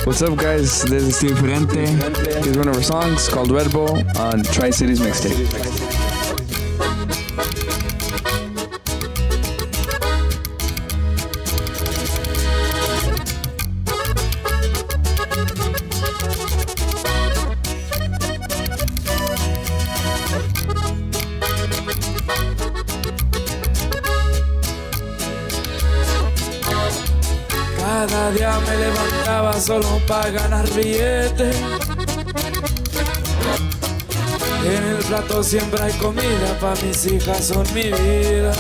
What's up, guys? This is Diferente. Here's one of our songs called Redbull on Tri-Cities Mixtape. Cada día me levantaba solo para ganar billetes. En el plato siempre hay comida, pa' mis hijas son mi vida.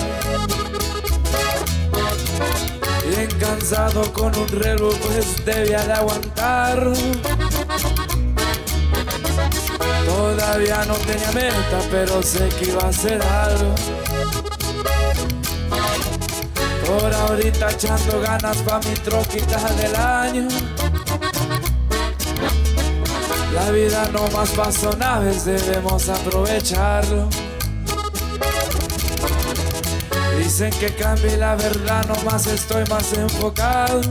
Bien cansado con un Redbull, pues debía de aguantar. Todavía no tenía meta, pero sé que iba a hacer algo. Por ahorita echando ganas pa' mi troquita del año. La vida no más pasó naves, debemos aprovecharlo. Dicen que cambie la verdad, nomás estoy más enfocado.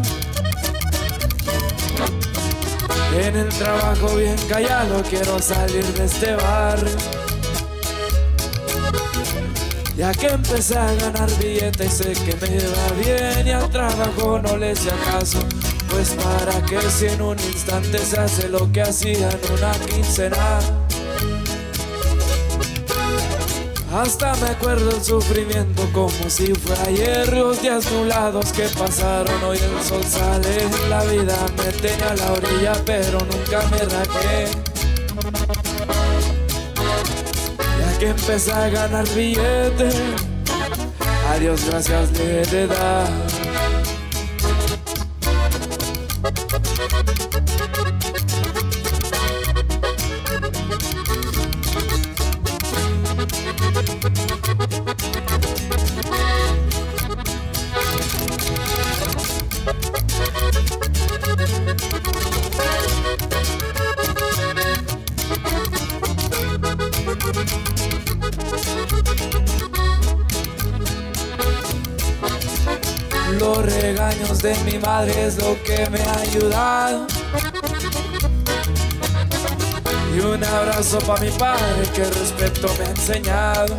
En el trabajo bien callado, quiero salir de este barrio. Ya que empecé a ganar billetes, sé que me va bien y al trabajo no le hice caso. Pues para que si en un instante se hace lo que hacía en una quincena. Hasta me acuerdo el sufrimiento como si fue ayer. Los días nublados que pasaron, hoy el sol sale. La vida me tenía a la orilla pero nunca me raqué. Que empecé a ganar billetes, a Dios gracias le he de dar. Los regaños de mi madre es lo que me ha ayudado. Y un abrazo pa' mi padre que respeto me ha enseñado.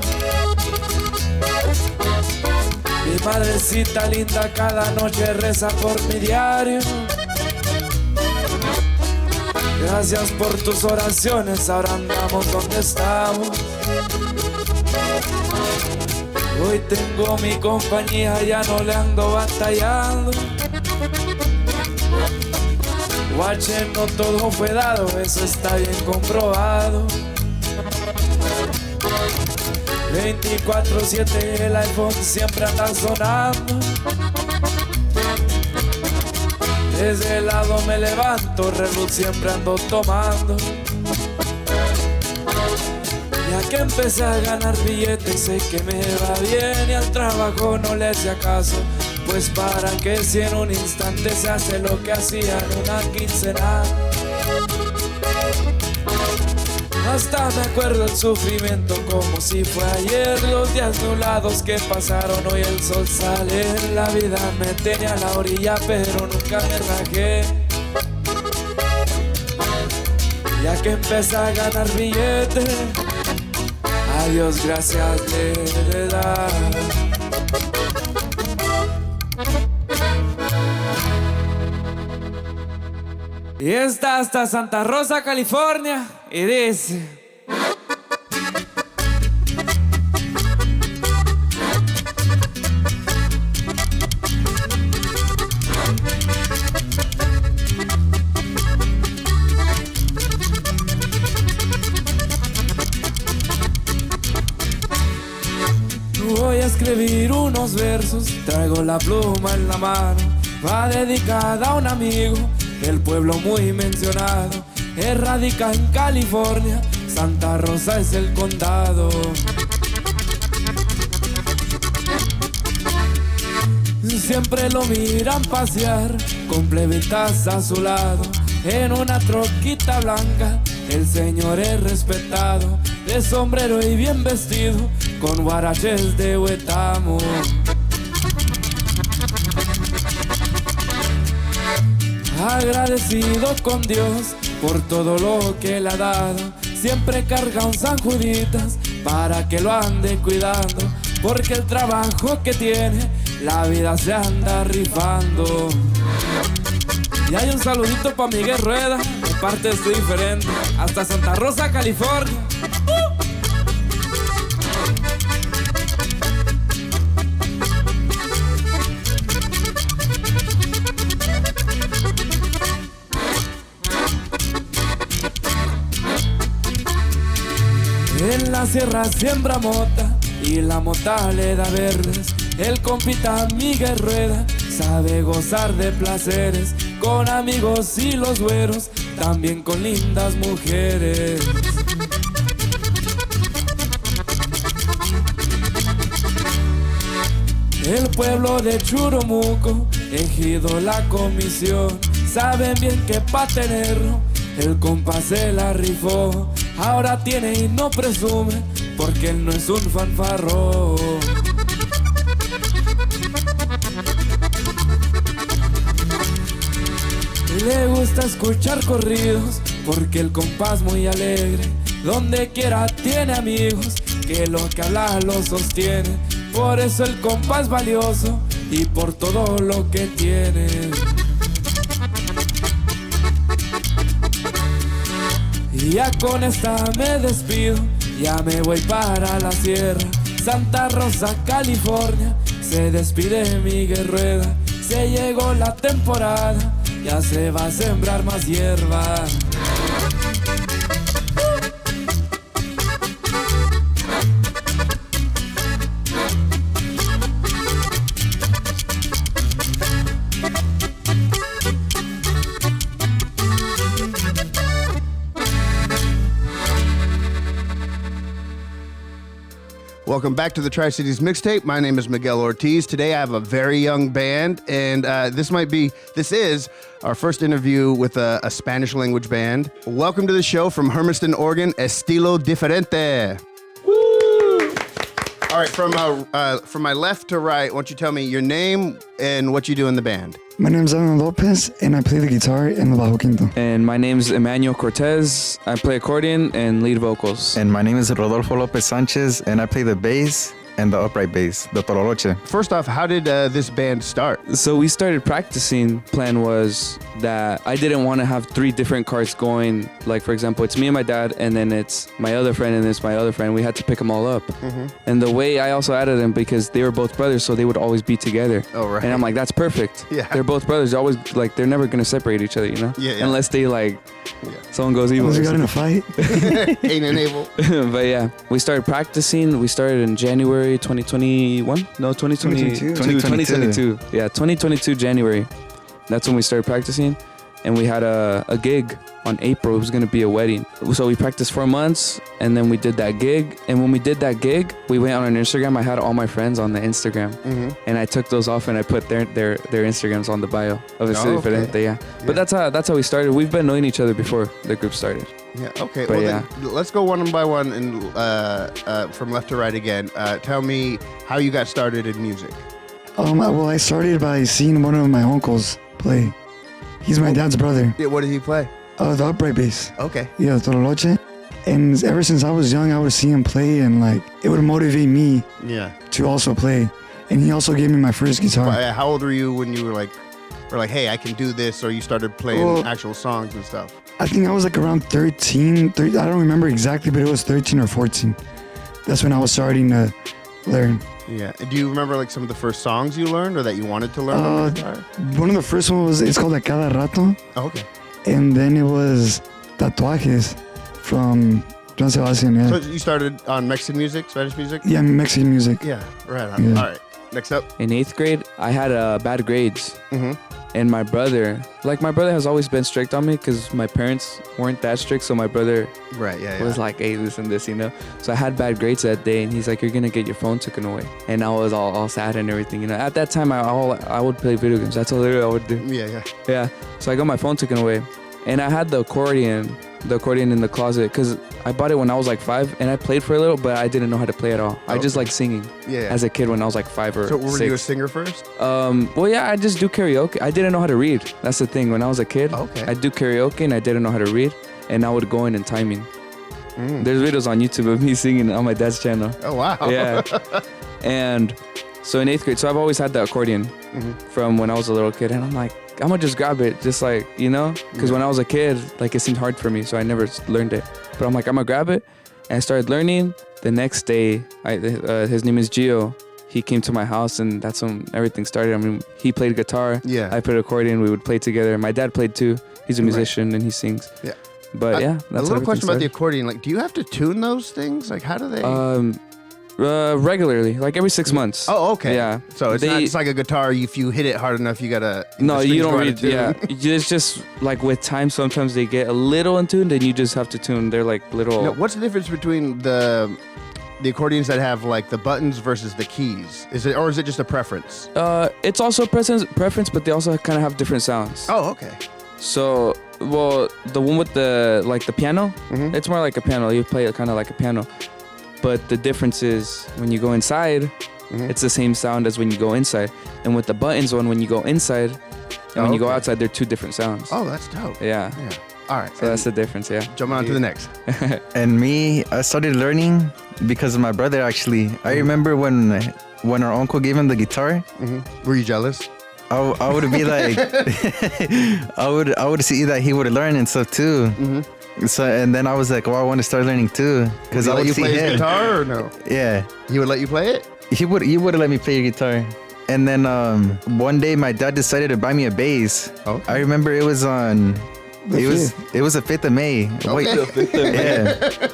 Mi madrecita linda cada noche reza por mi diario. Gracias por tus oraciones, ahora andamos donde estamos. Hoy tengo mi compañía, ya no le ando batallando. Guache, no todo fue dado, eso está bien comprobado. 24/7 el iPhone siempre anda sonando. Desde el lado me levanto, Redbull siempre ando tomando. Ya que empecé a ganar billetes, sé que me va bien y al trabajo no le hacía caso. Pues para que si en un instante se hace lo que hacía en una quincena. Hasta me acuerdo el sufrimiento como si fue ayer. Los días nublados que pasaron, hoy el sol sale. La vida me tenía a la orilla pero nunca me rajé. Ya que empecé a ganar billetes, a Dios gracias le he de dar. Y está hasta Santa Rosa, California, y dice: voy a escribir unos versos, traigo la pluma en la mano. Va dedicada a un amigo del pueblo muy mencionado. Él radica en California, Santa Rosa es el condado. Siempre lo miran pasear con plebitas a su lado. En una troquita blanca el señor es respetado. De sombrero y bien vestido, con guaraches de huetamo. A agradecido con Dios por todo lo que le ha dado. Siempre carga un San Juditas para que lo ande cuidando, porque el trabajo que tiene, la vida se anda rifando. Y hay un saludito pa' Miguel Rueda, de parte de Estilo Diferente, hasta Santa Rosa, California. En la sierra siembra mota y la mota le da verdes. El compita Miguel Rueda sabe gozar de placeres, con amigos y los güeros, también con lindas mujeres. El pueblo de Churumuco, ejido la comisión, saben bien que pa' tenerlo el compa se la rifó. Ahora tiene y no presume, porque él no es un fanfarrón. Le gusta escuchar corridos, porque el compa es muy alegre. Donde quiera tiene amigos, que lo que habla lo sostiene. Por eso el compa es valioso, y por todo lo que tiene. Y ya con esta me despido, ya me voy para la sierra. Santa Rosa, California, se despide Miguel Rueda. Se llegó la temporada, ya se va a sembrar más hierba. Welcome back to the Tri-Cities Mixtape. My name is Miguel Ortiz. Today I have a very young band, and this is our first interview with a Spanish language band. Welcome to the show from Hermiston, Oregon, Estilo, Diferente. Woo! All right, from my left to right, why don't you tell me your name and what you do in the band? My name is Alan Lopez, and I play the guitar and the bajo quinto. And my name's Emmanuel Cortez. I play accordion and lead vocals. And my name is Rodolfo Lopez Sanchez, and I play the bass and the upright bass, the Tololoche. First off, how did this band start? So we started practicing. Plan was that I didn't want to have three different carts going. Like, for example, it's me and my dad, and then it's my other friend, and it's my other friend. We had to pick them all up. Mm-hmm. And the way I also added them, because they were both brothers, so they would always be together. Oh, right. And I'm like, that's perfect. Yeah. They're both brothers. They're always, like, they're never going to separate each other, you know? Yeah. Unless they, like, someone goes evil. Unless we got in a fight. Ain't enable. But yeah, we started practicing. We started in January 2021? No, 2022. 2022. Yeah, 2022 January. That's when we started practicing. And we had a gig on April. It was going to be a wedding. So we practiced 4 months, and then we did that gig. And when we did that gig, we went on an Instagram. I had all my friends on the Instagram. Mm-hmm. And I took those off, and I put their Instagrams on the bio of Estilo Diferente. Yeah. But that's how we started. We've been knowing each other before the group started. Yeah, okay. But then let's go one by one and from left to right again. Tell me how you got started in music. Well, I started by seeing one of my uncles play. He's my dad's brother. Yeah, what did he play? The upright bass. Okay. Yeah, the Tololoche. And ever since I was young, I would see him play, and like it would motivate me to also play. And he also gave me my first guitar. How old were you when you were like, hey, I can do this, or you started playing actual songs and stuff? I think I was like around 13. I don't remember exactly, but it was 13 or 14. That's when I was starting to learn. Yeah. Do you remember like some of the first songs you learned or that you wanted to learn on the guitar? One of the first ones it's called like Cada Rato. Oh, okay. And then it was Tatuajes from John Sebastian. Yeah. So you started on Mexican music, Spanish music? Yeah, Mexican music. Yeah, right on. Yeah. All right. Next up. In 8th grade, I had bad grades. Mm-hmm. And my brother has always been strict on me because my parents weren't that strict. So my brother was like, hey, this and this, you know. So I had bad grades that day, and he's like, you're going to get your phone taken away. And I was all sad and everything, you know. At that time, I would play video games. That's all I would do. Yeah. Yeah. So I got my phone taken away. And I had the accordion the accordion in the closet because I bought it when I was like 5 and I played for a little, but I didn't know how to play at all. I just like singing as a kid when I was like 5 or 6. So were you a singer first? Well, yeah, I just do karaoke. I didn't know how to read. That's the thing. When I was a kid, I'd do karaoke and I didn't know how to read, and I would go in and timing. There's videos on YouTube of me singing on my dad's channel. Oh, wow. Yeah. And so in 8th grade, so I've always had the accordion from when I was a little kid, and I'm like, I'm gonna just grab it, just like, you know, because when I was a kid, like it seemed hard for me, so I never learned it. But I'm like, I'm gonna grab it, and I started learning. The next day, his name is Gio. He came to my house, and that's when everything started. I mean, he played guitar. Yeah. I played accordion. We would play together. My dad played too. He's a musician and he sings. Yeah. But yeah, that's a little question about the accordion. Like, do you have to tune those things? Like, how do they? Regularly, like every 6 months. Oh, okay. Yeah. So it's not just like a guitar. If you hit it hard enough, you gotta. No, you don't read. Yeah, it's just like with time. Sometimes they get a little in tune, then you just have to tune. They're like little. Now, what's the difference between the accordions that have like the buttons versus the keys? Is it just a preference? It's also preference, but they also kind of have different sounds. Oh, okay. So, well, the one with the piano, it's more like a piano. You play it kind of like a piano. But the difference is when you go inside, it's the same sound as when you go inside. And with the buttons one, when you go inside and when you go outside, they're two different sounds. Oh, that's dope. Yeah. All right. So that's the difference, yeah. Jump on to the next. And me, I started learning because of my brother, actually. I remember when our uncle gave him the guitar. Were you jealous? I would be like, I would see that he would learn and stuff too. So, and then I was like, well, I want to start learning too. Because I would let you play his guitar or no? Yeah. He would let you play it? He would let me play guitar. And then one day my dad decided to buy me a bass. Okay. I remember it was on, it was the 5th of May. Okay. The 5th of May.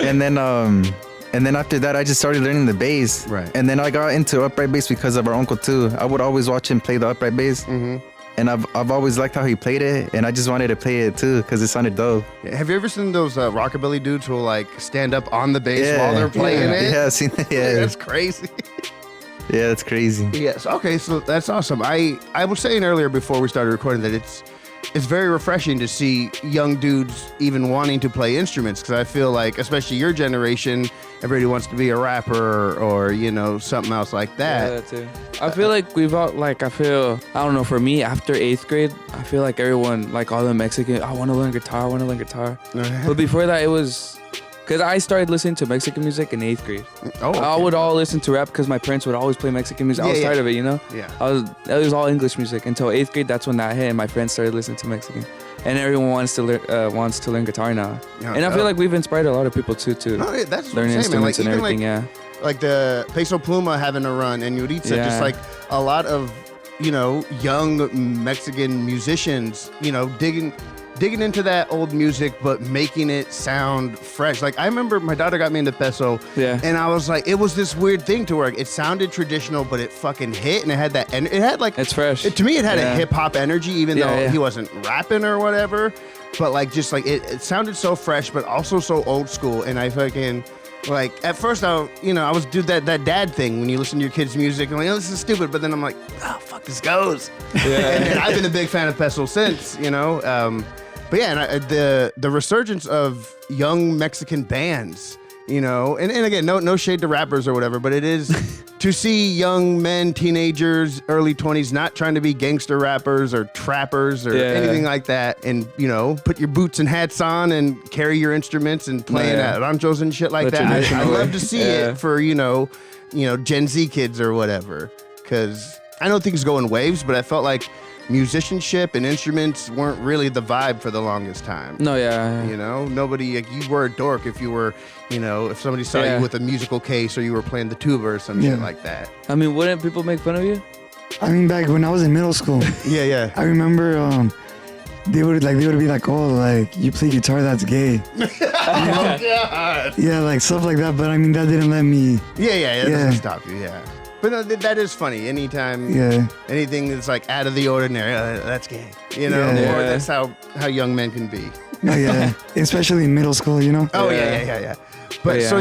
Yeah. And then after that, I just started learning the bass. Right. And then I got into upright bass because of our uncle too. I would always watch him play the upright bass. And I've always liked how he played it, and I just wanted to play it too because it sounded dope. Have you ever seen those rockabilly dudes who will like stand up on the bass while they're playing it? Yeah, I've seen that. Yeah, that's crazy. Yeah, that's crazy. Yes. Okay, so that's awesome. I was saying earlier before we started recording that it's very refreshing to see young dudes even wanting to play instruments, because I feel like, especially your generation, everybody wants to be a rapper or, you know, something else like that. Yeah, that too. I feel like we've all, like, I don't know, for me, after 8th grade, I feel like everyone, like all the Mexican, I want to learn guitar. But before that, it was, because I started listening to Mexican music in 8th grade. Oh, okay. I would all listen to rap because my parents would always play Mexican music. I was tired of it, you know? Yeah. It was all English music until 8th grade. That's when that hit, and my friends started listening to Mexican. And everyone wants to learn guitar now. Yeah, and I feel like we've inspired a lot of people too to learn instruments and everything. Like the Peso Pluma having a run, and Yuritsa, just like a lot of, you know, young Mexican musicians, you know, digging into that old music, but making it sound fresh. Like, I remember my daughter got me into Peso, and I was like, it was this weird thing to where it sounded traditional, but it fucking hit, and it had that, and it had like, it's fresh. To me, it had a hip hop energy, even though he wasn't rapping or whatever, but like, just like, it sounded so fresh, but also so old school, and I fucking, like, at first, I was do that dad thing when you listen to your kids' music, and like, oh, this is stupid, but then I'm like, oh, fuck, this goes. And I've been a big fan of Peso since, you know, but yeah, and the resurgence of young Mexican bands, you know, and again, no shade to rappers or whatever, but it is to see young men, teenagers, early 20s, not trying to be gangster rappers or trappers or anything like that, and, you know, put your boots and hats on and carry your instruments and playing at ranchos and shit like that. I love to see it for, you know, Gen Z kids or whatever, because I know things go in waves, but I felt like musicianship and instruments weren't really the vibe for the longest time. No, you know, nobody, like, you were a dork if you were, you know, if somebody saw you with a musical case or you were playing the tuba or some shit like that. I mean, wouldn't people make fun of you? I mean, back when I was in middle school. I remember they would be like, oh, like, you play guitar, that's gay. Oh, God. Yeah, like stuff like that, but I mean, that didn't let me. It doesn't stop you, But no, that is funny. Anytime anything that's like out of the ordinary, that's gay. You know, or that's how young men can be. Especially in middle school, you know? Oh, yeah. But so,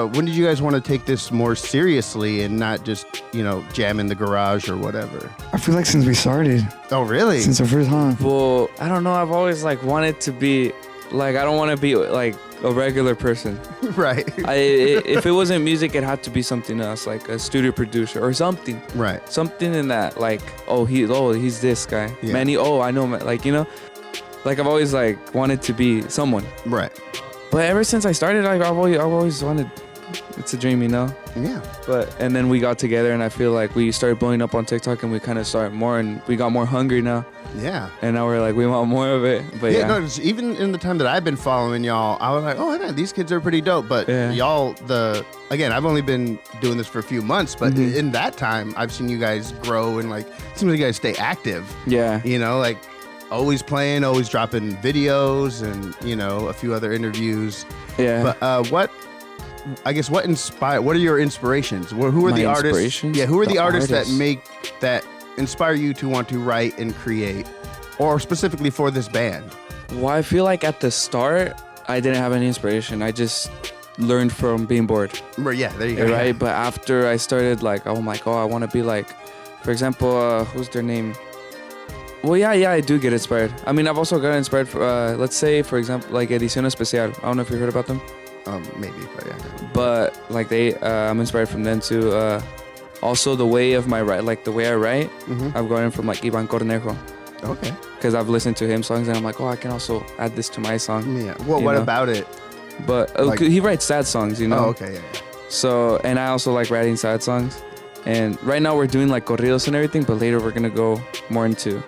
when did you guys want to take this more seriously and not just, you know, jam in the garage or whatever? I feel like since we started. Oh, really? Since the first time. Well, I don't know. I've always like wanted to be like I don't want to be like a regular person. Right. If it wasn't music, it had to be something else, like a studio producer or something. Right. Something in that, like, he's this guy. Yeah. Manny, I know, like, you know, like I've always like wanted to be someone. Right. But ever since I started, like I've always wanted. It's a dream, you know. Yeah. And then we got together, and I feel like we started blowing up on TikTok, and we kind of started more, and we got more hungry now. Yeah. And now we're like, we want more of it. But yeah. No, even in the time that I've been following y'all, I was like, oh, man, these kids are pretty dope. But y'all, again, I've only been doing this for a few months, but in that time, I've seen you guys grow and like, it seems like you guys stay active. Yeah. You know, like always playing, always dropping videos and, you know, a few other interviews. Yeah. But what are your inspirations? Who are the artists? Yeah, who are the artists that inspire you to want to write and create, or specifically for this band? Well, I feel like at the start, I didn't have any inspiration. I just learned from being bored. Yeah, there you go. Right, but after I started, like, oh my God, I want to be like, for example, who's their name? Well, yeah, I do get inspired. I mean, I've also got inspired for, let's say, for example, like Edición Especial. I don't know if you heard about them. Maybe, but yeah. But like I'm inspired from them too. Also, the way of my write, like the way I write, I've gotten from like Ivan Cornejo. Okay. Because I've listened to him songs and I'm like, I can also add this to my song. Yeah. Well, what about it? But he writes sad songs, you know. Oh, okay, yeah. So, and I also like writing sad songs. And right now we're doing like corridos and everything, but later we're gonna go more into,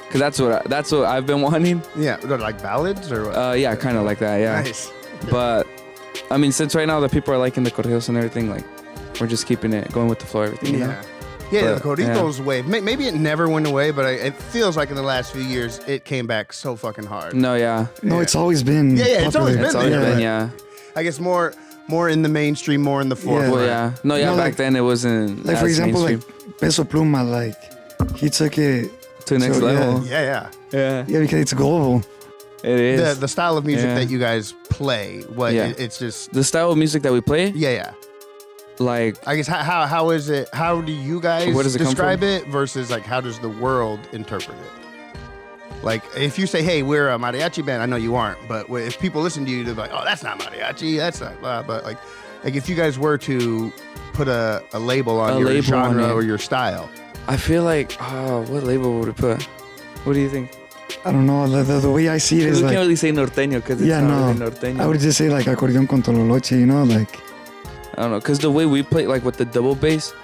because that's what I've been wanting. Yeah, like ballads or what? Yeah, kind of like that. Yeah. Nice. But I mean, since right now the people are liking the corridos and everything, like we're just keeping it going with the flow, everything. You know? Yeah, the corridos wave. Maybe it never went away, but it feels like in the last few years it came back so fucking hard. No, yeah. No, it's always been. Yeah, popular. it's always been. It's always been, yeah. I guess more in the mainstream, more in the forefront. Well, yeah. No, yeah. No, back like, then it wasn't. Like for as example, mainstream. like Peso Pluma, like he took it to the next level. Yeah. Yeah. Yeah, because it's global. It is. The style of music that you guys play, it's just the style of music that we play. Yeah. Like, I guess how is it? How do you guys describe it versus like how does the world interpret it? Like if you say, "Hey, we're a mariachi band," I know you aren't, but if people listen to you, they're like, "Oh, that's not mariachi. That's not blah." But like if you guys were to put a label on your genre or your style, I feel like, what label would we put? What do you think? I don't know. The way I see it is we like, can't really say norteño because it's not really norteño. I would just say like acordeón con tololoche, you know, like. I don't know, because the way we play, like with the double bass,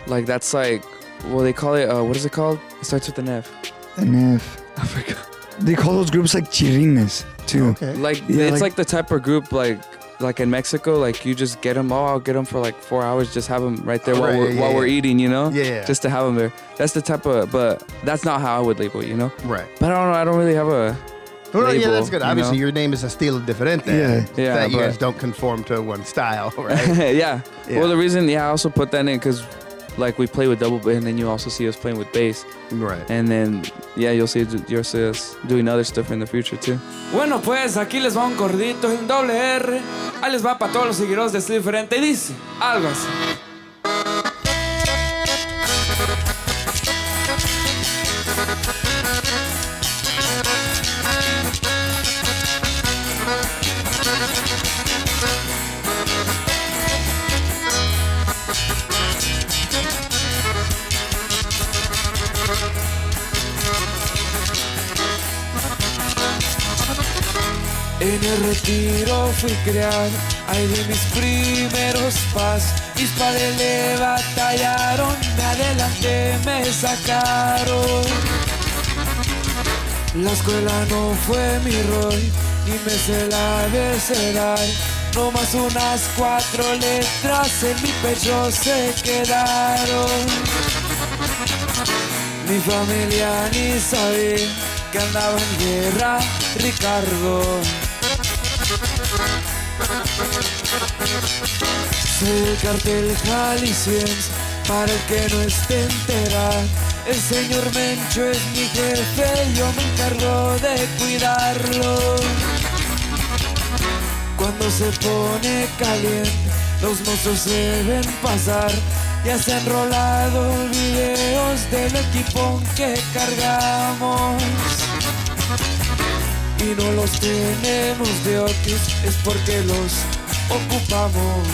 like that's like, well, they call it, what is it called? It starts with an F. An F. I forgot. They call those groups like chirrines too. Okay. Like, it's like the type of group, like in Mexico, like you just get them, I'll get them for like 4 hours, just have them right there while we're eating, you know? Yeah. Just to have them there. That's the type of, but that's not how I would label it, you know? Right. But I don't know, I don't really have a label, yeah, that's good. Obviously, know? your name is Estilo, diferente. Yeah. That you guys don't conform to one style, right? yeah. Well, the reason, I also put that in because, like, we play with double bass, and then you also see us playing with bass. Right. And then, you'll see us doing other stuff in the future, too. Bueno, pues aquí les va un corridito, el doble R. Ahí les va para todos los seguidores de Estilo Diferente. Dice algo así. En el retiro fui criado, ahí di mis primeros pasos. Mis padres le batallaron, me adelanté, me sacaron. La escuela no fue mi rol, ni me sé la abecedario. No más unas 4 letras en mi pecho se quedaron. Mi familia ni sabía que andaba en guerra, Ricardo. Soy el cartel jalisciense, para el que no esté enterado. El señor Mencho es mi jefe, yo me encargo de cuidarlo. Cuando se pone caliente, los monstruos se ven pasar. Ya se han rolado videos del equipón que cargamos. y no los tenemos de otis, es porque los ocupamos.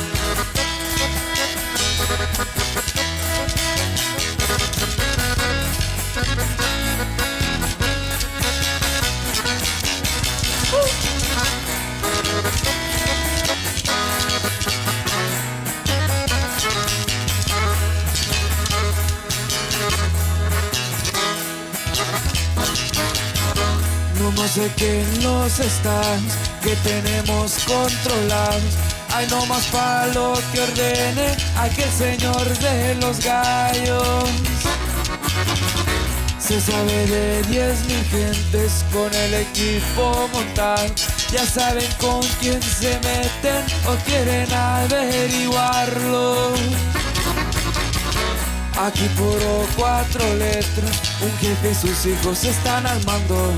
No sé qué en los stands que tenemos controlados. Hay no más palo que ordene aquel señor de los gallos. Se sabe de 10,000 gentes con el equipo montado. Ya saben con quién se meten o quieren averiguarlo. Aquí puro 4 letras, un jefe y sus hijos se están armando.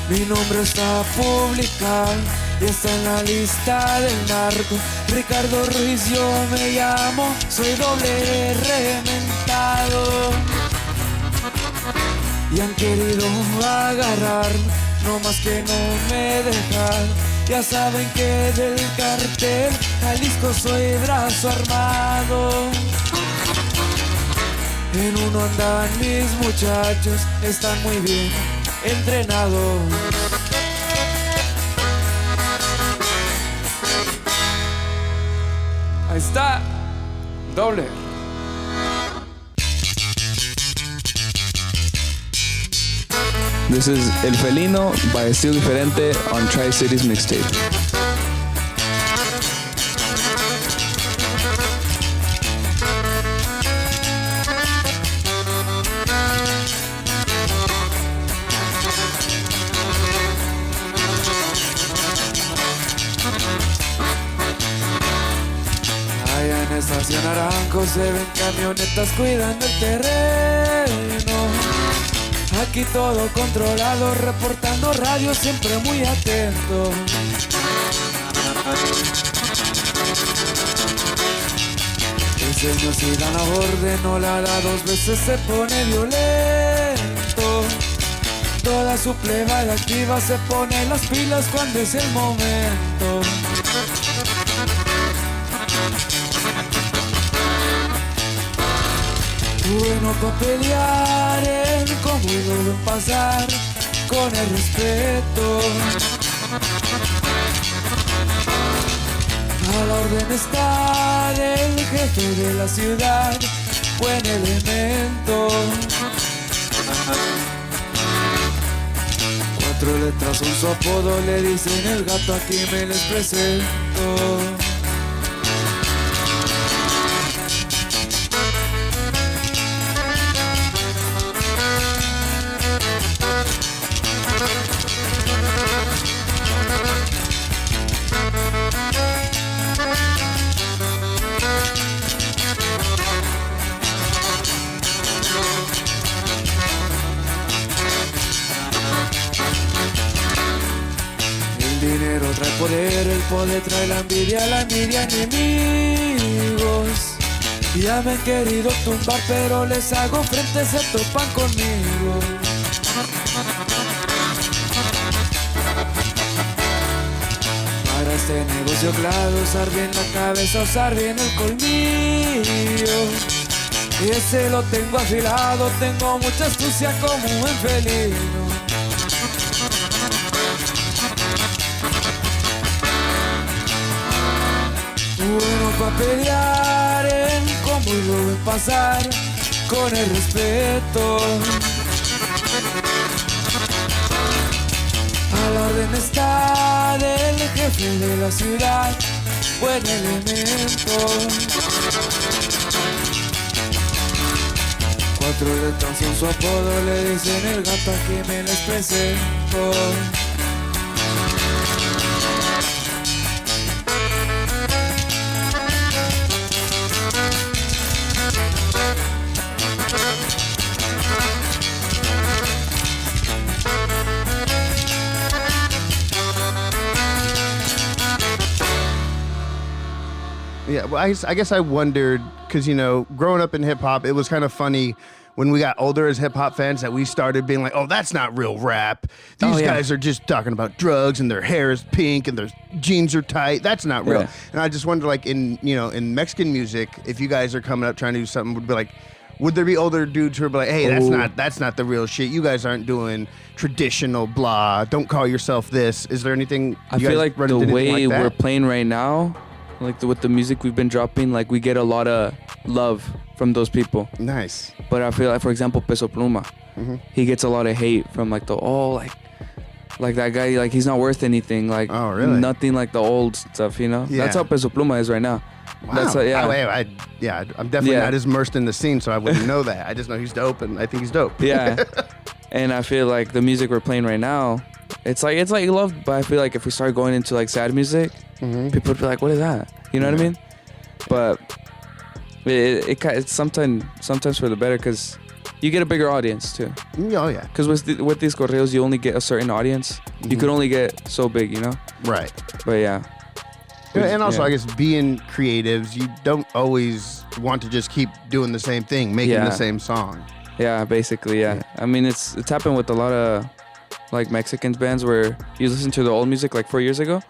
Mi nombre está publicado y está en la lista del narco. Ricardo Ruiz yo me llamo, soy doble R mentado. Y han querido agarrar, no más que no me dejan. Ya saben que del cartel Jalisco soy brazo armado. En uno andan mis muchachos, están muy bien entrenados. Ahí está, doble. This is El Felino by Estilo, Diferente on Tri-Cities Mixtape. Allá en Estación Naranjo se ven camionetas cuidando el terreno. Aquí todo controlado, reportando radio, siempre muy atento. El señor si da la orden o la da 2 veces se pone violento. Toda su plebada activa se pone las pilas cuando es el momento. Bueno pa' pelear en cómo deben pasar con el respeto. A la orden está del jefe de la ciudad, buen elemento. 4 letras son su apodo, le dicen el gato, aquí me les presento. El dinero trae poder, el poder trae la envidia enemigos. Ya me han querido tumbar, pero les hago frente, se topan conmigo. Para este negocio claro, usar bien la cabeza, usar bien el colmillo. Y ese lo tengo afilado, tengo mucha astucia como un felino. Bueno pa' pelear en cómo lo ven pasar con el respeto. A la orden está del jefe de la ciudad, buen elemento. 4 letras son su apodo, le dicen el gato, aquí me les presento. Yeah, well, I guess I wondered, because, you know, growing up in hip hop, it was kind of funny when we got older as hip hop fans that we started being like, oh, that's not real rap. These guys are just talking about drugs and their hair is pink and their jeans are tight. That's not real. And I just wonder, like, in Mexican music, if you guys are coming up trying to do something, would be like, would there be older dudes who are like, hey, that's not the real shit. You guys aren't doing traditional blah. Don't call yourself this. Is there anything? I feel like the way we're playing right now, like with the music we've been dropping, like we get a lot of love from those people. Nice. But I feel like, for example, Peso Pluma, he gets a lot of hate from like like that guy, like he's not worth anything. Like, oh, really? Nothing like the old stuff, you know? Yeah. That's how Peso Pluma is right now. Wow. That's I'm definitely not as immersed in the scene, so I wouldn't know that. I just know he's dope, and I think he's dope. Yeah. And I feel like the music we're playing right now, it's like loved, but I feel like if we start going into like sad music, people would be like, what is that? You know what I mean? But it's sometimes for the better, because you get a bigger audience too. Oh yeah. Because with these correos, you only get a certain audience. You could only get so big, you know? Right. But yeah. And also, I guess, being creatives, you don't always want to just keep doing the same thing, making the same song. Yeah, basically, yeah. I mean, it's happened with a lot of like Mexican bands where you listen to the old music like 4 years ago.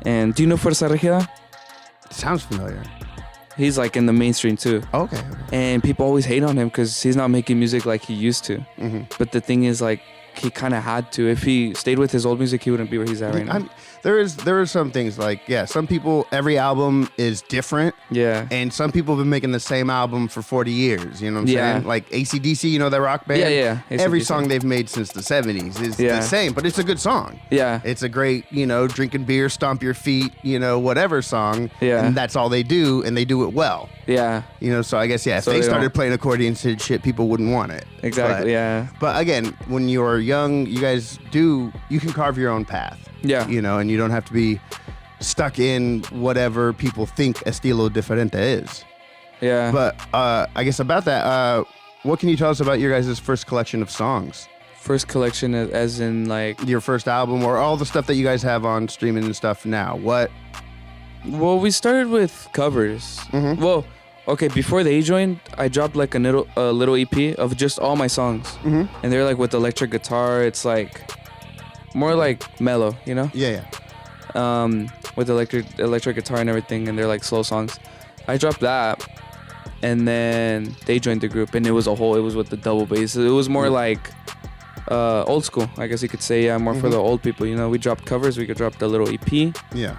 And do you know Fuerza Regida? Sounds familiar. He's like in the mainstream too. Okay. And people always hate on him because he's not making music like he used to. But the thing is, like, he kind of had to. If he stayed with his old music, he wouldn't be where he's at right now. There are some things like, some people, every album is different. Yeah. And some people have been making the same album for 40 years. You know what I'm saying? Like AC/DC, you know, that rock band? Yeah. Every song they've made since the 70s is the same, but it's a good song. Yeah. It's a great, drinking beer, stomp your feet, whatever song. Yeah. And that's all they do, and they do it well. Yeah. So I guess, if they started playing accordion shit, people wouldn't want it. Exactly, But again, when you're young, you guys you can carve your own path. Yeah. And you don't have to be stuck in whatever people think Estilo Diferente is. Yeah. But I guess about that, what can you tell us about your guys' first collection of songs? First collection as in like... Your first album or all the stuff that you guys have on streaming and stuff now. What? Well, we started with covers. Well, okay, before they joined, I dropped like a little EP of just all my songs. And they're like with electric guitar. It's like... more like mellow, you know? Yeah. With electric guitar and everything, and they're like slow songs. I dropped that, and then they joined the group, and it was with the double bass. It was more like old school, I guess you could say. Yeah, more for the old people, you know? We dropped covers, we could drop the little EP. Yeah.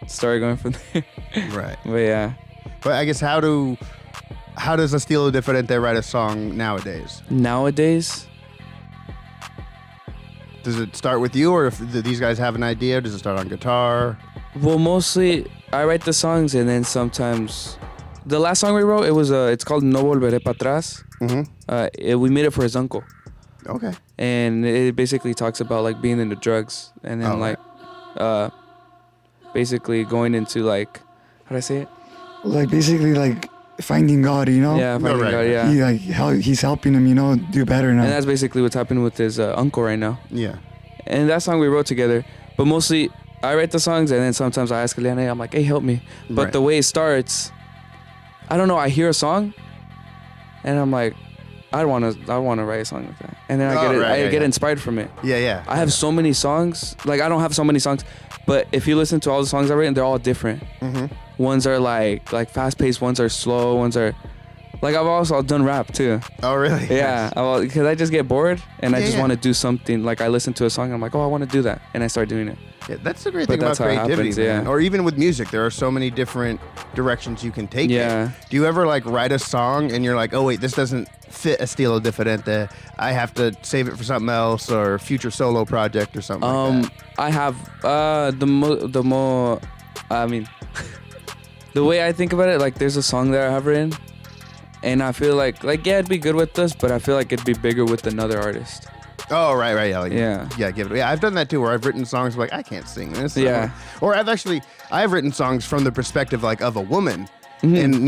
Started going from there. Right. But yeah. But I guess how does Estilo Diferente write a song nowadays? Nowadays? Does it start with you, or do these guys have an idea? Does it start on guitar? Well, mostly I write the songs, and then sometimes the last song we wrote, it's called No Volvere Pa Tras. We made it for his uncle. Okay. And it basically talks about like being into drugs, and then basically going into like, how do I say it? Like basically like finding God, you know? Yeah, finding God, yeah. He's helping him, do better now. And that's basically what's happening with his uncle right now. Yeah. And that song we wrote together. But mostly, I write the songs, and then sometimes I ask Eliana, I'm like, hey, help me. But the way it starts, I don't know, I hear a song, and I'm like, I want to write a song like that. And then I get inspired from it. Yeah. I have so many songs. Like, I don't have so many songs, but if you listen to all the songs I've written, they're all different. Ones are like fast-paced, ones are slow, ones are... Like, I've also done rap, too. Oh, really? Yeah, because I just get bored, and I just want to do something. Like, I listen to a song, and I'm like, oh, I want to do that. And I start doing it. Yeah, that's the great thing about creativity, man. Or even with music, there are so many different directions you can take it. Do you ever, like, write a song, and you're like, oh, wait, this doesn't fit Estilo Diferente. I have to save it for something else, or future solo project or something like that? I have the way I think about it, like, there's a song that I have written, and I feel like it'd be good with us, but I feel like it'd be bigger with another artist. Oh, right, yeah. Yeah, give it. Yeah, I've done that too, where I've written songs like, I can't sing this. Yeah. Or I've written songs from the perspective like of a woman. And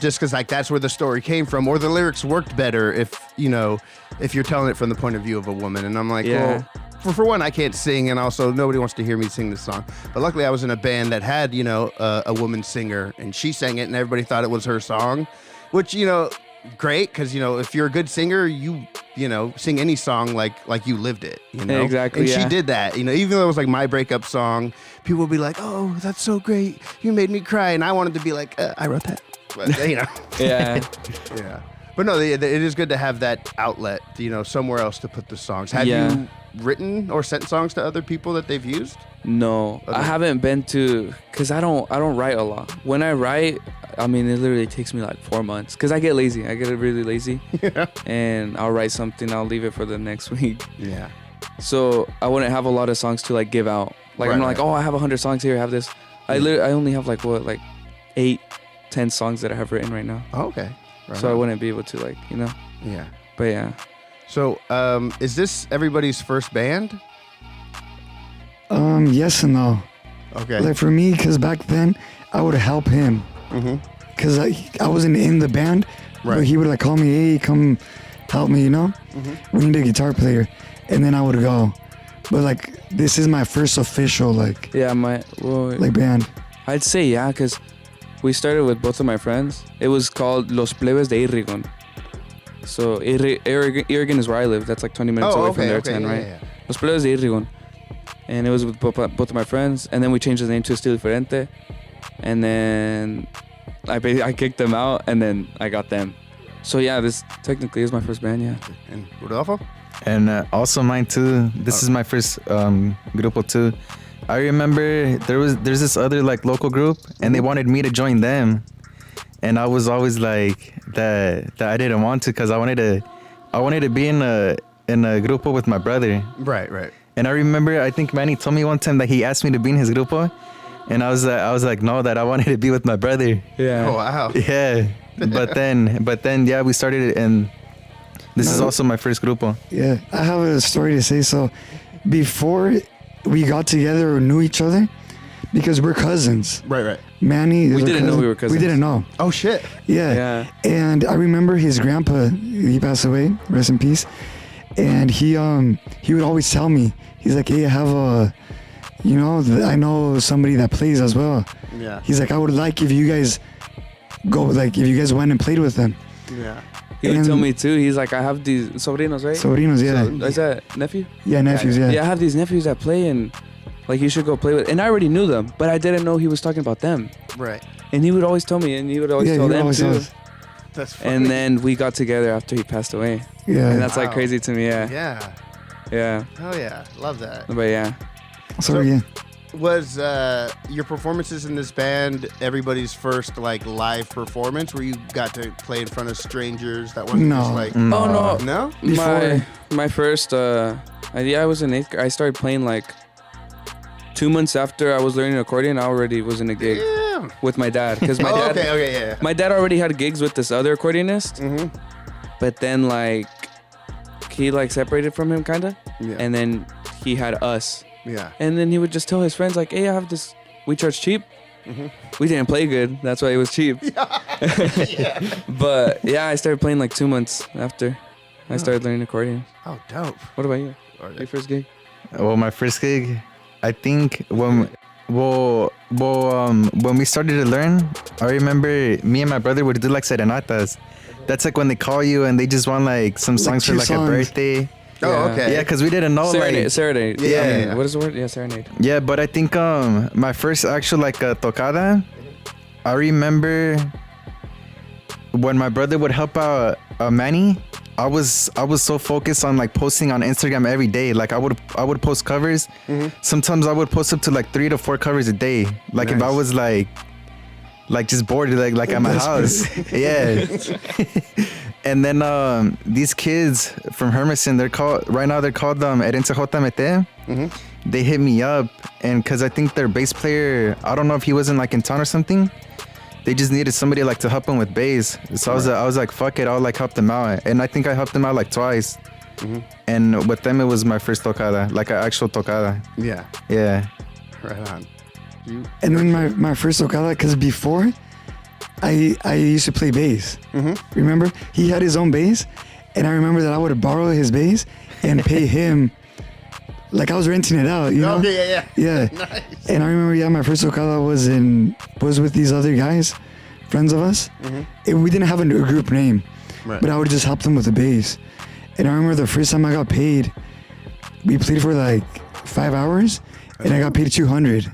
just because like that's where the story came from, or the lyrics worked better if you're telling it from the point of view of a woman. And I'm like, well, for one, I can't sing, and also nobody wants to hear me sing this song. But luckily, I was in a band that had, you know, a woman singer, and she sang it, and everybody thought it was her song, which, you know, great, because, you know, if you're a good singer, you know, sing any song like you lived it, you know? Exactly, and yeah. she did that, you know, even though it was like my breakup song, people would be like, oh, that's so great, you made me cry, and I wanted to be like, I wrote that, but, you know. Yeah. Yeah. But no, it is good to have that outlet, you know, somewhere else to put the songs. Have you written or sent songs to other people that they've used? No, I haven't been to, because I don't write a lot. When I write, I mean, it literally takes me like 4 months, because I get lazy. I get really lazy. Yeah. And I'll write something, I'll leave it for the next week. Yeah. So I wouldn't have a lot of songs to like give out. Like, I'm not like, oh, I have 100 songs here, I have this. I only have like 8, 10 songs that I have written right now. Oh, okay. Right So on. I wouldn't be able to, like, you know. Yeah. But yeah. So, is this everybody's first band? Yes and no. Okay. Like for me, because back then I would help him. Because I wasn't in the band, but he would like call me, hey, come help me, you know? We need a guitar player. And then I would go. But like, this is my first official like band. I'd say yeah, because we started with both of my friends. It was called Los Plebes de Irrigon. So Irrigon is where I live. That's like 20 minutes away from there, 10, right? Yeah. Los Plebes de Irrigon. And it was with both of my friends. And then we changed the name to Estilo, Diferente. And then I kicked them out, and then I got them. So yeah, this technically is my first band, yeah. And Rodolfo? And also mine too. This is my first grupo too. I remember there's this other like local group, and they wanted me to join them, and I was always like that I didn't want to, because I wanted to be in a grupo with my brother. Right. And I remember, I think Manny told me one time that he asked me to be in his grupo, and I was like no, that I wanted to be with my brother. Yeah. Oh wow. Yeah. But then yeah, we started it, and this is also my first grupo. Yeah, I have a story to say. So before we got together or knew each other, because we're cousins. Right. Manny is We our didn't know cousin. we were cousins. We didn't know. Oh shit. Yeah. And I remember his grandpa, he passed away, rest in peace. And he would always tell me, he's like, hey, I have I know somebody that plays as well. Yeah. He's like, I would like if you guys go, like if you guys went and played with them. Yeah. He would tell me too. He's like, I have these sobrinos, right? Sobrinos, yeah. Is that nephew? Yeah, nephews, yeah. Yeah, I have these nephews that play, and like you should go play with. And I already knew them, but I didn't know he was talking about them. Right. And he would always tell me, and he would always tell them too. That's funny. And then we got together after he passed away. Yeah. And that's like Wow. crazy to me, yeah. Yeah. Yeah. Oh yeah. Love that. But yeah. So yeah. Was your performances in this band everybody's first like live performance where you got to play in front of strangers? That wasn't just like Oh no. no? My first I was in 8th grade. I started playing like 2 months after I was learning accordion. I already was in a gig Yeah. with my dad, because my dad Okay, yeah. my dad already had gigs with this other accordionist. But then like he like separated from him kinda. Yeah. And then he had us. Yeah. And then he would just tell his friends like, hey, I have this, we charge cheap. We didn't play good, that's why it was cheap. But yeah, I started playing like 2 months after I started learning accordion. Oh, dope. What about you? Your first gig? Well, my first gig, I think when we started to learn, I remember me and my brother would do like serenatas. That's like when they call you and they just want like some songs for like a birthday. Oh, Yeah. okay. Yeah, because we didn't know Serenade. Yeah. I mean, what is the word? Yeah, serenade. Yeah, but I think my first actual like tocada, I remember when my brother would help out Manny. I was so focused on like posting on Instagram every day. Like I would post covers. Sometimes I would post up to like 3 to 4 covers a day. Like if I was like just bored like at my house. Yeah. And then these kids from Hermiston, they're called Herencia JMT. They hit me up, and because I think their bass player, I don't know if he wasn't like in town or something, they just needed somebody like to help them with bass. So I was like, fuck it, I'll like help them out. And I think I helped them out like twice. And with them, it was my first tocada, like an actual tocada. Yeah. Yeah. Right on. And then my first tocada, because before I used to play bass. Remember? He had his own bass, and I remember that I would borrow his bass and pay him like I was renting it out, you know? Okay, yeah. Yeah. Nice. And I remember, my first tocada was with these other guys, friends of us. And we didn't have a group name, Right. but I would just help them with the bass. And I remember the first time I got paid, we played for like 5 hours, and I got paid 200.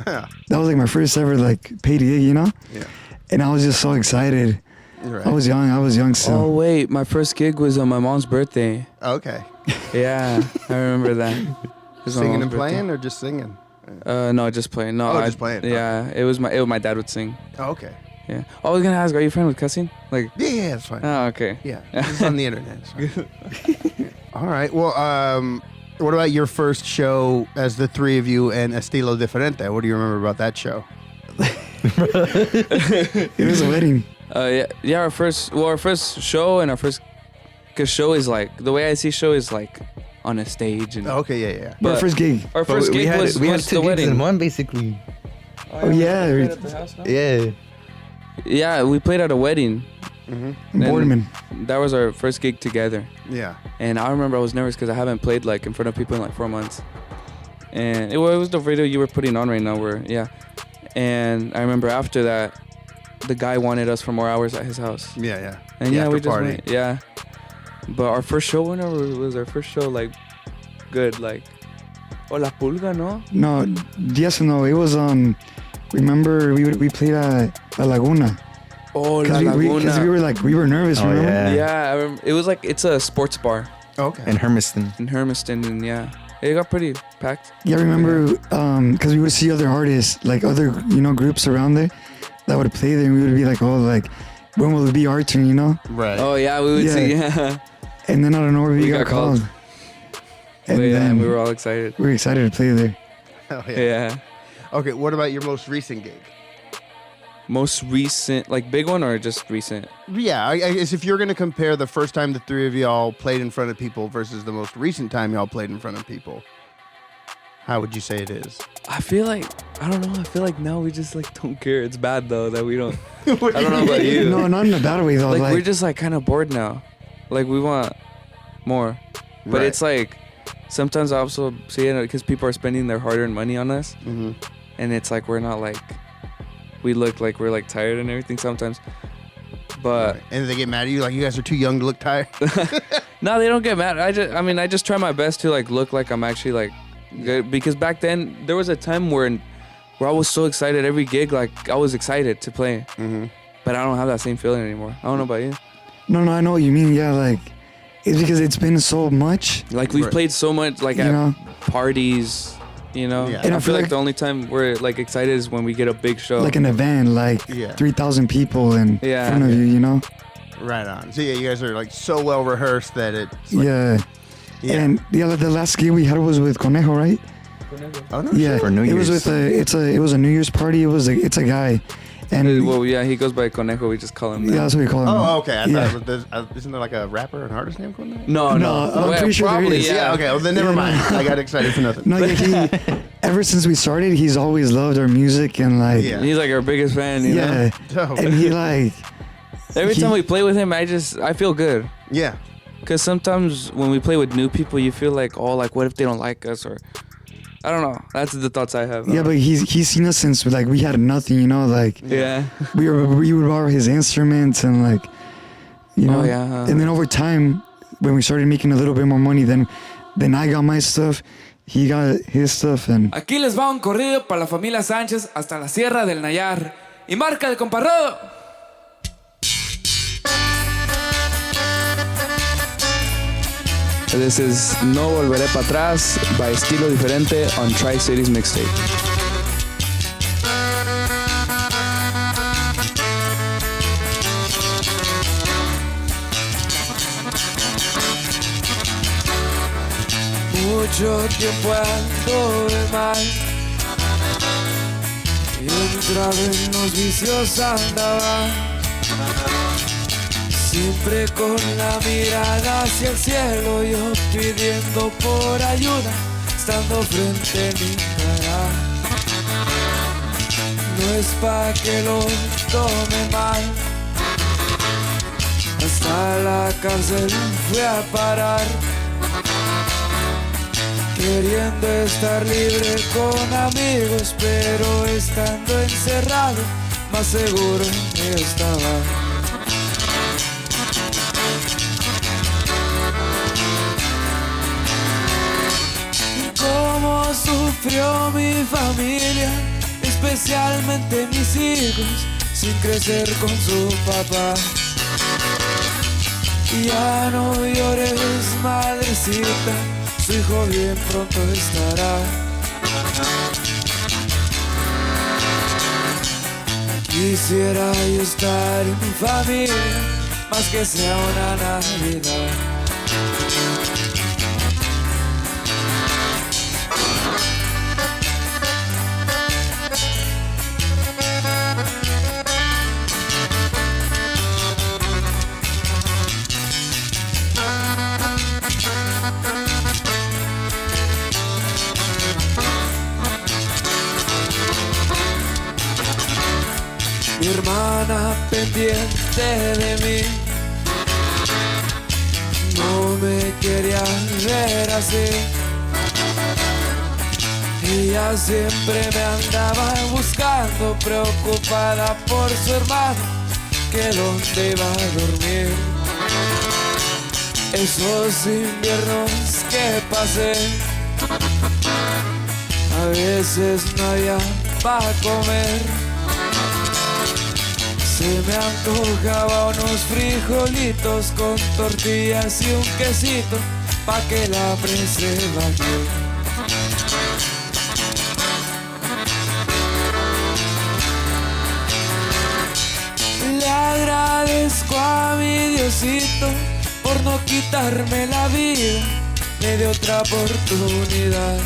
Yeah. That was like my first ever like paid gig, you know? Yeah. And I was just so excited. Right. I was young still. Oh wait, my first gig was on my mom's birthday. Okay. Yeah, I remember that. It was my Singing mom's and playing birthday. or just singing? No, just playing. No, just playing. Yeah, it was my dad would sing. Oh, okay. Yeah. Oh, I was gonna ask, are you a friend with cussing? Like. Yeah, that's fine. Oh, okay. Yeah, it's on the internet. So. All right. Well, what about your first show as the three of you and Estilo Diferente? What do you remember about that show? It was a wedding. Yeah. Our first show and cause show is like the way I see show is like on a stage and. Okay. Yeah. Our first gig. Our first gig was we had the two gigs wedding. in one basically. Oh, yeah. We played at the house now? Yeah. Yeah, we played at a wedding. Boardman. That was our first gig together. Yeah. And I remember I was nervous because I haven't played like in front of people in like 4 months. And it was the video you were putting on right now and I remember after that, the guy wanted us for more hours at his house. Yeah. And The yeah, we after just party. went. Yeah. But our first show, whenever was our first show, like, good, like, La Pulga, no? No, yes and no. It was remember we played at La Laguna. Oh, La Because Laguna. we were nervous, Oh, remember? yeah. Yeah, I remember. It was like, it's a sports bar Okay. In Hermiston. in Hermiston, and yeah, it got pretty packed. Yeah, I remember because we would see other artists, like other, groups around there that would play there, and we would be like, oh, like, when will it be our turn, Right. Oh, yeah, we would Yeah. see, yeah. And then I don't know where we got called. And But yeah, then we were all excited. we were excited to play there. Hell Yeah. Okay. What about your most recent gig? Most recent, like big one or just recent? Yeah, I guess if you're going to compare the first time the three of y'all played in front of people versus the most recent time y'all played in front of people, how would you say it is? I feel like, I don't know, I feel like now we just like don't care. It's bad though that we don't. I don't know about you. No, not in a bad way though. Like, Like, we're just like kind of bored now. Like we want more. But Right. it's like, sometimes I also see it because people are spending their hard-earned money on us. Mm-hmm. And it's like, we're not like, we look like we're like tired and everything sometimes. But And they get mad at you, like you guys are too young to look tired. no, they don't get mad. I just try my best to like look like I'm actually like good, because back then there was a time where I was so excited every gig, like I was excited to play. Mm-hmm. But I don't have that same feeling anymore. I don't know about you. no, I know what you mean. Yeah, like, it's because it's been so much, Like we've Right. played so much, like you at know? parties, you know. Yeah. And And I feel like like the only time we're like excited is when we get a big show. Like an event, like Yeah. 3,000 people in Yeah. front of you, you know? Right on. So yeah, you guys are like so well rehearsed that it's like, Yeah. yeah. And the last gig we had was with Conejo, right? Oh no. Yeah. For New It was Year's. it was a New Year's party. It's a guy. And Well, yeah, he goes by Conejo. We just call him that. yeah, that's what we call him. Oh, okay. I Yeah. thought isn't there like a rapper and artist named Conejo? No, No, I'm Well, pretty sure there probably, is. Yeah. Okay. Well, then never Yeah, mind. I got excited for nothing. No, yeah, ever since we started, he's always loved our music and like, Yeah. He's like our biggest fan, you know? yeah. Dope. And he like, Every He- time we play with him, I feel good. Yeah. Because sometimes when we play with new people, you feel like, oh, like, what if they don't like us? Or, I don't know. That's the thoughts I have. yeah, but he's seen us since like we had nothing, you know, like Yeah. we would borrow his instruments and like, you know. Oh, yeah. And then over time, when we started making a little bit more money, then I got my stuff, he got his stuff, and Aquí les va un corrido para la familia Sánchez hasta la Sierra del Nayar. Y marca el comparrado. This is No Volvere Pa Tras by Estilo Diferente on Tri-Cities Mixtape. Mucho tiempo ando de mal, entrado en los vicios andaba, siempre con la mirada hacia el cielo, yo pidiendo por ayuda, estando frente a mi cara. No es pa' que lo tome mal, hasta la cárcel fui a parar. queriendo estar libre con amigos, pero estando encerrado, más seguro estaba. Cómo sufrió mi familia, especialmente mis hijos, sin crecer con su papá. Ya no llores, madrecita, su hijo bien pronto estará. Quisiera yo estar en mi familia, más que sea una Navidad. Mi hermana pendiente de mí no me quería ver así. Ella siempre me andaba buscando, preocupada por su hermano, que dónde iba a dormir. Esos inviernos que pasé, a veces no había para comer. Se me antojaba unos frijolitos con tortillas y un quesito pa' que la prese baje. Le agradezco a mi Diosito por no quitarme la vida, me dio otra oportunidad.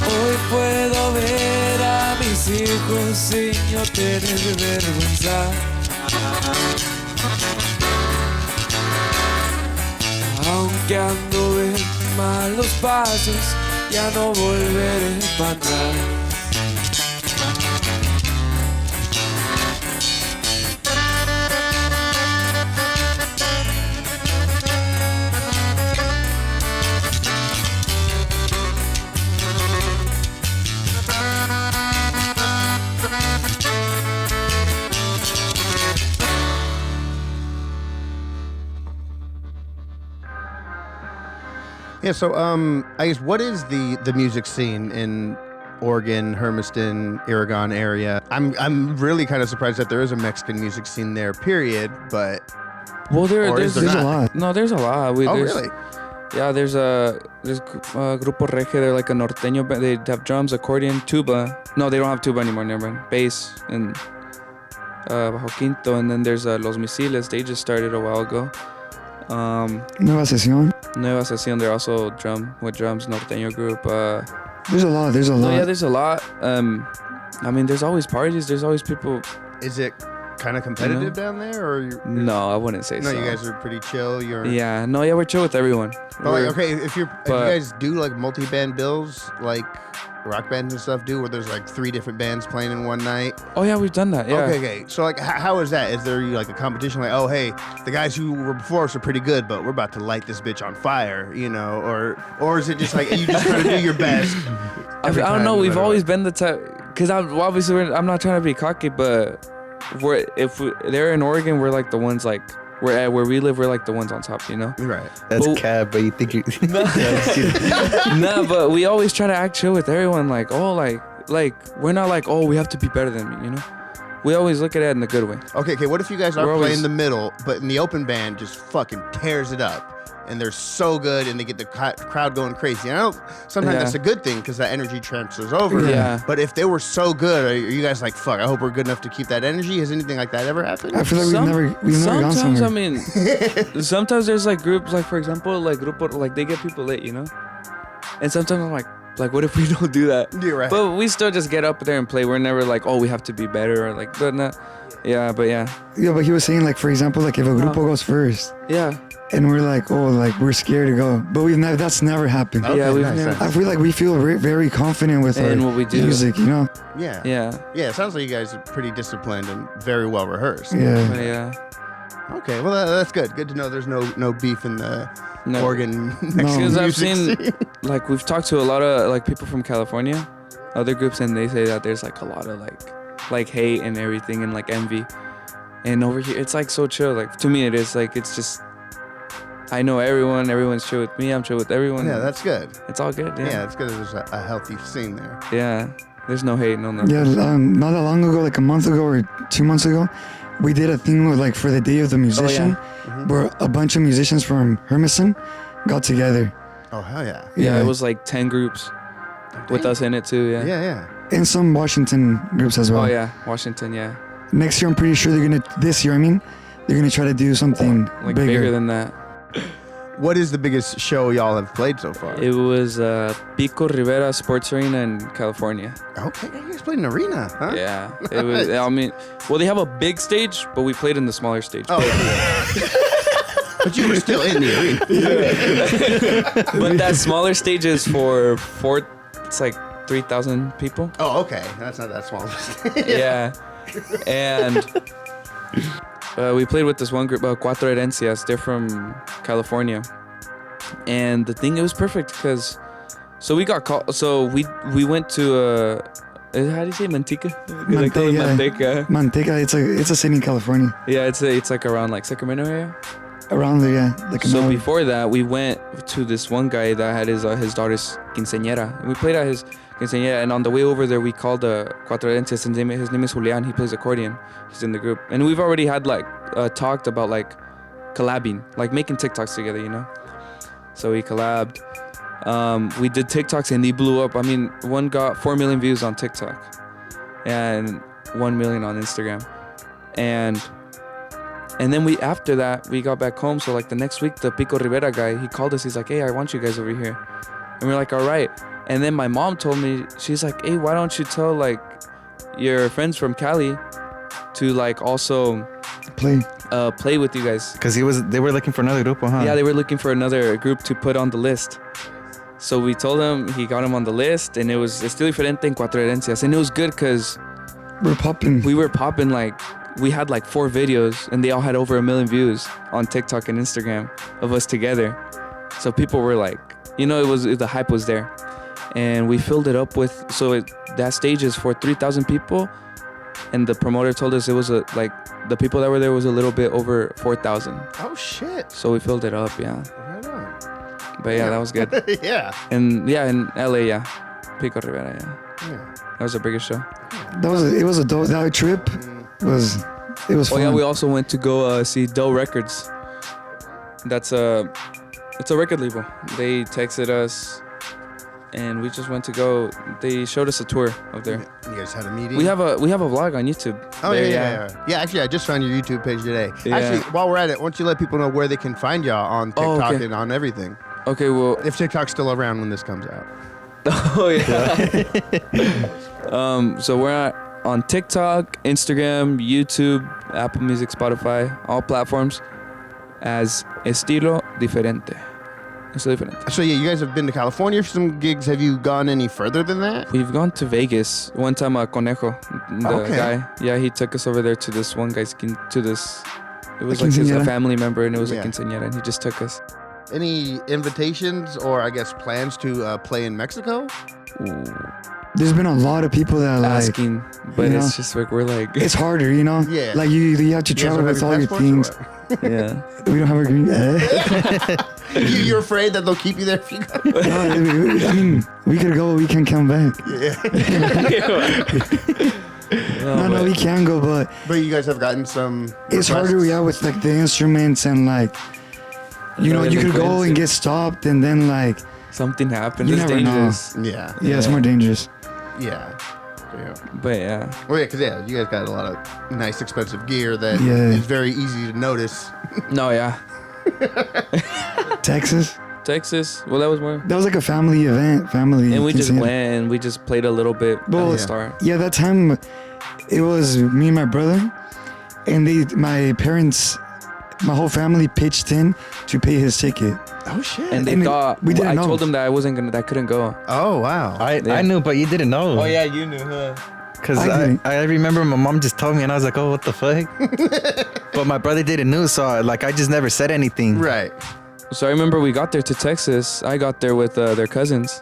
Hoy puedo ver a mis hijos sin yo tener vergüenza. Aunque ando en malos pasos, ya no volveré para atrás. Yeah, so I guess what is the music scene in Oregon, Hermiston, Aragon area? I'm really kind of surprised that there is a Mexican music scene there, period, but Well, there's There's a lot. No, there's a lot. really? Yeah, there's Grupo Regia. They're like a norteño band. They have drums, accordion, tuba. No, they don't have tuba anymore. Never mind. Bass and bajo quinto. And then there's Los Misiles. They just started a while ago. Nueva Sesión. Nueva Sesión. They're also drums, norteño group. There's a lot. There's a lot. Yeah, there's a lot. I mean, there's always parties. There's always people. Is it kind of competitive down there, or No, I wouldn't say so. no? You guys are pretty chill. Yeah, no, yeah, we're chill with everyone. But like, okay, if you guys do like multi-band bills, like rock bands and stuff do, where there's like 3 different bands playing in one night. Oh yeah, we've done that. Yeah. Okay. So like, how is that? Is there like a competition? Like, oh hey, the guys who were before us are pretty good, but we're about to light this bitch on fire, you know? Or is it just like you just try to do your best? I don't know. We've always been the type, because I'm not trying to be cocky, but they're in Oregon, we're like the ones like where we live, we're like the ones on top, you know? Right. That's cab, but you think you... No, but we always try to act chill with everyone. Like, oh, like we're not like, oh, we have to be better than me, you know? We always look at it in the good way. Okay. What if you guys are playing the middle, but in the open band just fucking tears it up? And they're so good, and they get the crowd going crazy. And I know sometimes that's a good thing because that energy transfers over. Yeah. But if they were so good, are you guys like, fuck, I hope we're good enough to keep that energy? Has anything like that ever happened? I feel like we've never gone somewhere. Sometimes, I mean, sometimes there's like groups, like for example, like Grupo, like they get people lit, you know? And sometimes I'm like, what if we don't do that? You're right. But we still just get up there and play. We're never like, oh, we have to be better or like, but not. Yeah, but yeah. Yeah, but he was saying like, for example, like if a grupo goes first. Yeah. And we're like, oh, like we're scared to go, but that's never happened. Okay, yeah, we've nice. never. I feel like we feel very confident with our what we do. music, you know? Yeah. Yeah. Yeah, it sounds like you guys are pretty disciplined and very well rehearsed. Yeah. But yeah. Okay, well that's good. Good to know there's no beef in the Oregon. Because I've seen, scene. like, we've talked to a lot of like people from California, other groups, and they say that there's like a lot of like hate and everything and like envy. And over here, it's like so chill. Like to me, it is like it's just. I know everyone. Everyone's chill with me. I'm chill with everyone. Yeah, that's good. It's all good. Yeah, it's good. There's a healthy scene there. Yeah. There's no hate, no nothing. Yeah, not that long ago, like a month ago or 2 months ago, we did a thing with like for the Day of the Musician, where a bunch of musicians from Hermiston got together. Oh hell yeah! Yeah, it was like 10 groups with us in it too. Yeah. Yeah. And some Washington groups as well. Oh yeah, Washington. Yeah. Next year, I'm pretty sure this year, they're gonna try to do something like bigger than that. What is the biggest show y'all have played so far? It was Pico Rivera Sports Arena in California. Okay, you guys played an arena, huh? Yeah, it was. I mean, well, they have a big stage, but we played in the smaller stage. Oh, yeah. But you were still in the arena. Yeah. But that smaller stage is for it's like 3,000 people. Oh, okay, that's not that small. Yeah, and. We played with this one group, Cuatro Herencias. They're from California, and the thing, it was perfect because, so we got called. So we went to how do you say Manteca? Manteca. Manteca. It's a city in California. Yeah, it's like around like Sacramento area. Around there, yeah. Like so before that, we went to this one guy that had his daughter's quinceañera, and we played at his quinceañera. And on the way over there, we called Cuatro Herencias. His name is Julian. He plays accordion. He's in the group, and we've already had like talked about like collabing, like making TikToks together, you know. So we collabed. We did TikToks and they blew up. I mean, one got 4 million views on TikTok, and 1 million on Instagram, and then after that we got back home. So like the next week, the Pico Rivera guy, he called us. He's like, "Hey, I want you guys over here," and we're like, "All right." And then my mom told me, she's like, "Hey, why don't you tell like your friends from Cali to like also play with you guys?" Because they were looking for another group, huh? Yeah, they were looking for another group to put on the list. So we told him, he got him on the list, and it was Estilo, Diferente and Cuatro Herencias. And it was good because we were popping, like, we had like 4 videos, and they all had over 1 million views on TikTok and Instagram of us together. So people were like, you know, the hype was there. And we filled it up with, that stage is for 3,000 people. And the promoter told us it was the people that were there was a little bit over 4,000. Oh shit! So we filled it up, yeah. Right on. But yeah, that was good. Yeah. And yeah, in LA, yeah, Pico Rivera, yeah. That was the biggest show. It was a dope. That trip was fun. Oh yeah, we also went to go see Doble Records. It's a record label. They texted us. And we just went to go. They showed us a tour of there. You guys had a meeting? We have a vlog on YouTube. Oh, yeah. Actually, I just found your YouTube page today. Yeah. Actually, while we're at it, why don't you let people know where they can find y'all on TikTok and on everything? Okay, well. If TikTok's still around when this comes out. Oh, yeah. So we're on TikTok, Instagram, YouTube, Apple Music, Spotify, all platforms as Estilo, Diferente. So yeah, you guys have been to California for some gigs. Have you gone any further than that? We've gone to Vegas one time. Conejo, the guy, yeah, he took us over there to this one guy's it was like his family member, and it was a quinceañera, and he just took us. Any invitations or I guess plans to play in Mexico? There's been a lot of people that are asking, but it's just like we're like it's harder, you know. Yeah. Like you have to travel with all your things. Yeah. We don't have a green. You're afraid that they'll keep you there if you go? No, I mean, we could go, we can come back. Yeah. No, we can go, but you guys have gotten some. It's harder, with like the instruments and like, you know, you could go and get stopped and then like something happens. You it's never dangerous. know. Yeah, it's more dangerous. Yeah. But yeah. Well, yeah, because you guys got a lot of nice, expensive gear that is very easy to notice. No, yeah. Texas. Well, that was more. That was like a family event. And we just went and we just played a little bit at the start. Yeah, that time it was me and my brother, and my parents, my whole family pitched in to pay his ticket. Oh shit! And they thought I told them that I couldn't go. Oh wow! I knew, but you didn't know. Oh yeah, you knew, huh? Because I remember my mom just told me, and I was like, oh, what the fuck? But my brother didn't know, so like I just never said anything. Right. So I remember we got there to Texas. I got there with their cousins.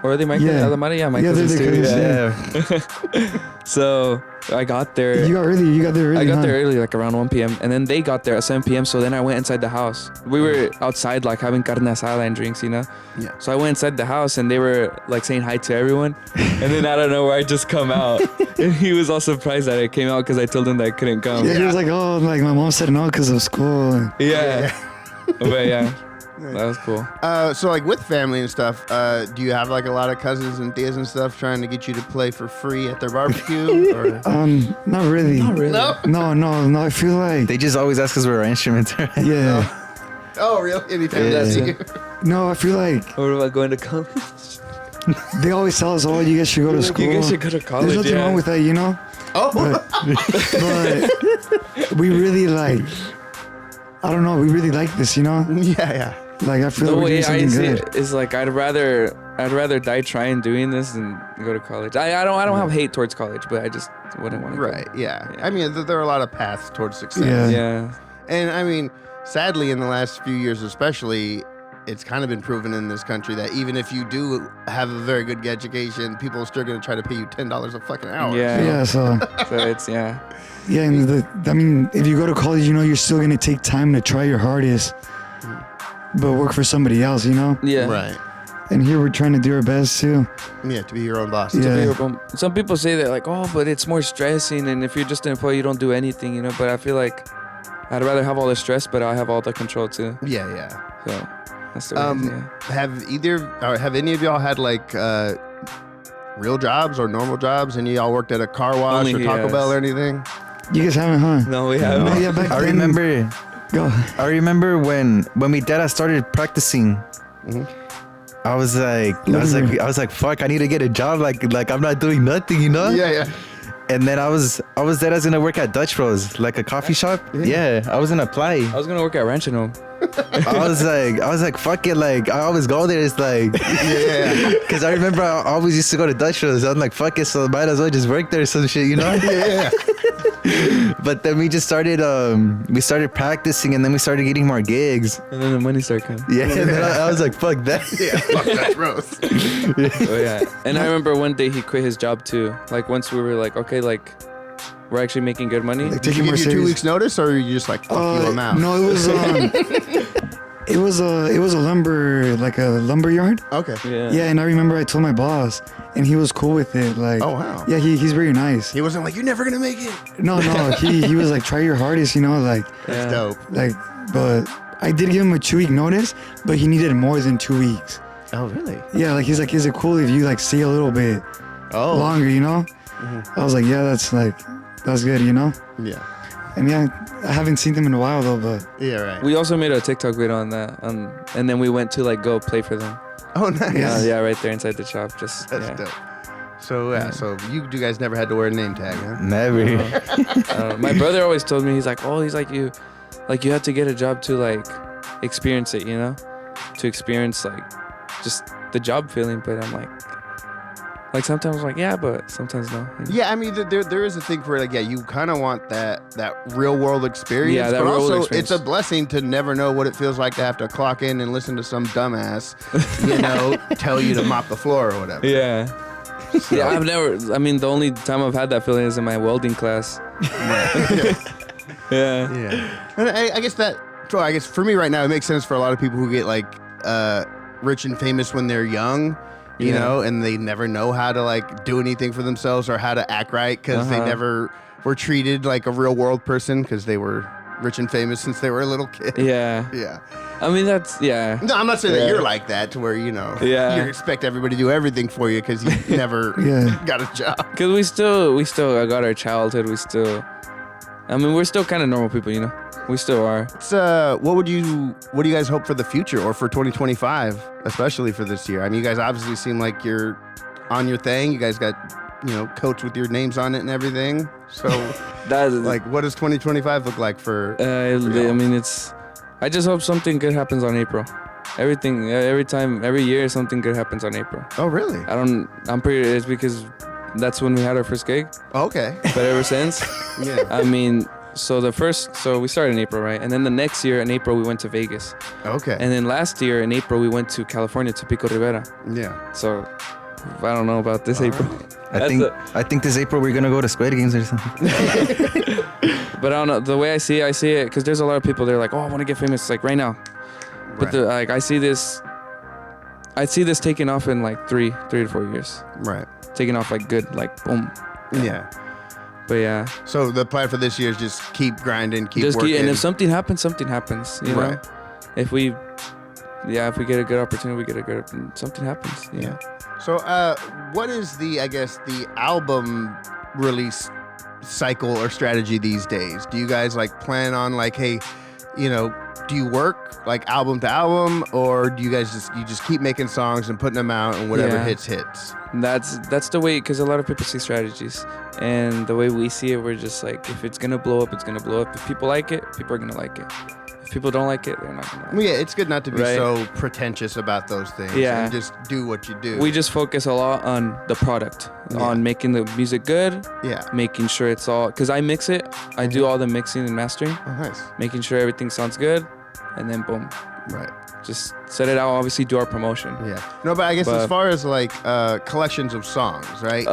Or are they my cousins? Yeah, my cousins too. Yeah. So I got there. You got there early. I got there early, like around 1 p.m. And then they got there at 7 p.m. So then I went inside the house. We were outside, like having carne asada and drinks, you know? Yeah. So I went inside the house and they were like saying hi to everyone. And then I don't know where I just come out. And he was all surprised that I came out because I told him that I couldn't come. Yeah, he was like, oh, like my mom said no because of school. Yeah. But yeah, that was cool. So like with family and stuff, do you have like a lot of cousins and tias and stuff trying to get you to play for free at their barbecue? Or? Not really. No? No. I feel like They just always ask us where our instruments are. yeah. Oh, really? Anytime Yeah. that's you. No, I feel like What about going to college? they always tell us, oh, you guys should go to school. You guys should go to college. There's nothing wrong with that, you know. Oh. But we really like. I don't know. We really like this, you know. Yeah. Like I feel The like we're way doing I something see good. it is like I'd rather die trying doing this than go to college. I don't have hate towards college, but I just wouldn't want to. Right. Yeah. Yeah. I mean, there are a lot of paths towards success. Yeah. Yeah. And I mean, sadly, in the last few years, especially, it's kind of been proven in this country that even if you do have a very good education, people are still going to try to pay you $10 a fucking hour. Yeah. Yeah. So So it's yeah. yeah, and I mean, if you go to college, you know, you're still gonna take time to try your hardest, but work for somebody else, you know. Yeah. Right. And here we're trying to do our best too. Yeah, to be your own boss. Yeah. Some people say that like, oh, but it's more stressing, and if you're just an employee, you don't do anything, you know. But I feel like I'd rather have all the stress, but I have all the control too. Yeah. So that's the way. Yeah. Have any of y'all had like real jobs or normal jobs? Any of y'all worked at a car wash Only or he Taco has. Bell or anything? You guys haven't, huh? No, we haven't. Oh, yeah, back I then. remember Go. when my dad started practicing. I was like, fuck, I need to get a job. Like I'm not doing nothing, you know? Yeah. And then I was dead as gonna work at Dutch Bros, like a coffee shop. Yeah, I was gonna apply. I was gonna work at Ranch and Home. I was like, fuck it. Like I always go there. It's like, Yeah. cause I remember I always used to go to Dutch Bros. I'm like, fuck it. So might as well just work there or some shit, you know? Yeah. But then we just started, we started practicing, and then we started getting more gigs. And then the money started coming. Yeah, and then I was like, fuck that. Yeah. Fuck that roast. Oh yeah. And I remember one day he quit his job too. Like once we were like, okay, like we're actually making good money. Like Did taking you more give you 2 serious. weeks notice, or you just like fuck you, I'm out? No, it was it was a lumber yard. Okay. Yeah. Yeah, and I remember I told my boss, and he was cool with it. Like, Oh, wow. Yeah, he's very nice. He wasn't like, you're never gonna make it. No, he was like, try your hardest, you know, like, That's Yeah. dope. but I did give him a 2-week notice, but he needed more than 2 weeks. Oh, really? Yeah, like he's like, is it cool if you like stay a little bit Oh. longer, you know? I was like, yeah, that's good, you know? Yeah. And yeah, I haven't seen them in a while though, but Yeah, right. We also made a TikTok video on that, and then we went to like go play for them. Oh, nice. Yeah, right there inside the shop. Just That's yeah. dope. So, so you guys never had to wear a name tag, huh? Never. My brother always told me, he's like you have to get a job to like experience it, you know, to experience like just the job feeling. But I'm like sometimes I'm like yeah, but sometimes no. You know? Yeah, I mean, there is a thing for like, yeah, you kind of want that real world experience. Yeah, that but real world also experience. it's a blessing to never know what it feels like to have to clock in and listen to some dumbass, you know, tell you to mop the floor or whatever. Yeah. So- Yeah, I mean, the only time I've had that feeling is in my welding class. Yeah. Yeah. And I guess for me right now, it makes sense for a lot of people who get like rich and famous when they're young, you Yeah. know, and they never know how to like do anything for themselves or how to act right because they never were treated like a real world person because they were rich and famous since they were a little kid. Yeah. Yeah. I mean, that's, yeah. No, I'm not saying that Yeah. you're like that to where, you know, Yeah. you expect everybody to do everything for you because you never Yeah. got a job. Because we still got our childhood. I mean, we're still kind of normal people, you know? We still are. So, what do you guys hope for the future or for 2025, especially for this year? I mean, you guys obviously seem like you're on your thing. You guys got, you know, coats with your names on it and everything. So, That's like, what does 2025 look like for? I mean, I just hope something good happens on April. Every year, something good happens on April. Oh, really? It's because that's when we had our first gig. Okay. But ever since, Yeah. I mean, So we started in April, right? And then the next year in April we went to Vegas. Okay. And then last year in April we went to California to Pico Rivera. Yeah. So I don't know about this April. Right. I think this April we're gonna go to Squid Games or something. But I don't know. The way I see it because there's a lot of people. They're like, oh, I want to get famous like right now. But Right. I see this taking off in like 3 to 4 years. Right. Taking off like good, like boom. Yeah. But yeah. So the plan for this year is just keep grinding, keep Just working. and if something happens, something happens. You know. Right. If we get a good opportunity, something happens. You know? So, what is the album release cycle or strategy these days? Do you guys like plan on like, hey, do you work like album to album, or do you guys just keep making songs and putting them out and whatever hits? That's the way, because a lot of people see strategies, and the way we see it, we're just like, if it's gonna blow up, it's gonna blow up. If people like it, people are gonna like it. If people don't like it, they're not gonna like it. Well, yeah, it's good not to be so pretentious about those things. Yeah. And just do what you do. We just focus a lot on the product, on making the music good. Yeah. Making sure it's all, because I mix it. I do all the mixing and mastering. Oh, nice. Making sure everything sounds good, and then boom. Right. Just set it out. Obviously, do our promotion. Yeah. No, but I guess as far as like collections of songs, right?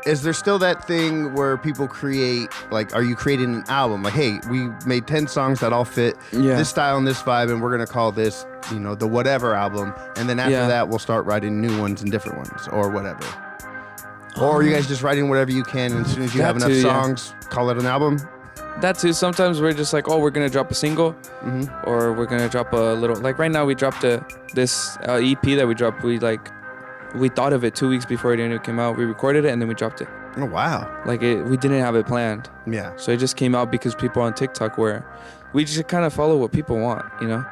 Is there still that thing where people create, like, are you creating an album? Like, hey, we made 10 songs that all fit this style and this vibe, and we're going to call this, the whatever album. And then after that, we'll start writing new ones and different ones or whatever. Or are you guys just writing whatever you can, and as soon as you have enough songs, call it an album? That too. Sometimes we're just like, oh, we're going to drop a single, or we're going to drop a little, like right now we dropped this EP that we dropped. We thought of it 2 weeks before it came out. We recorded it and then we dropped it. Oh, wow. We didn't have it planned. Yeah. So it just came out because people on TikTok we just kind of follow what people want,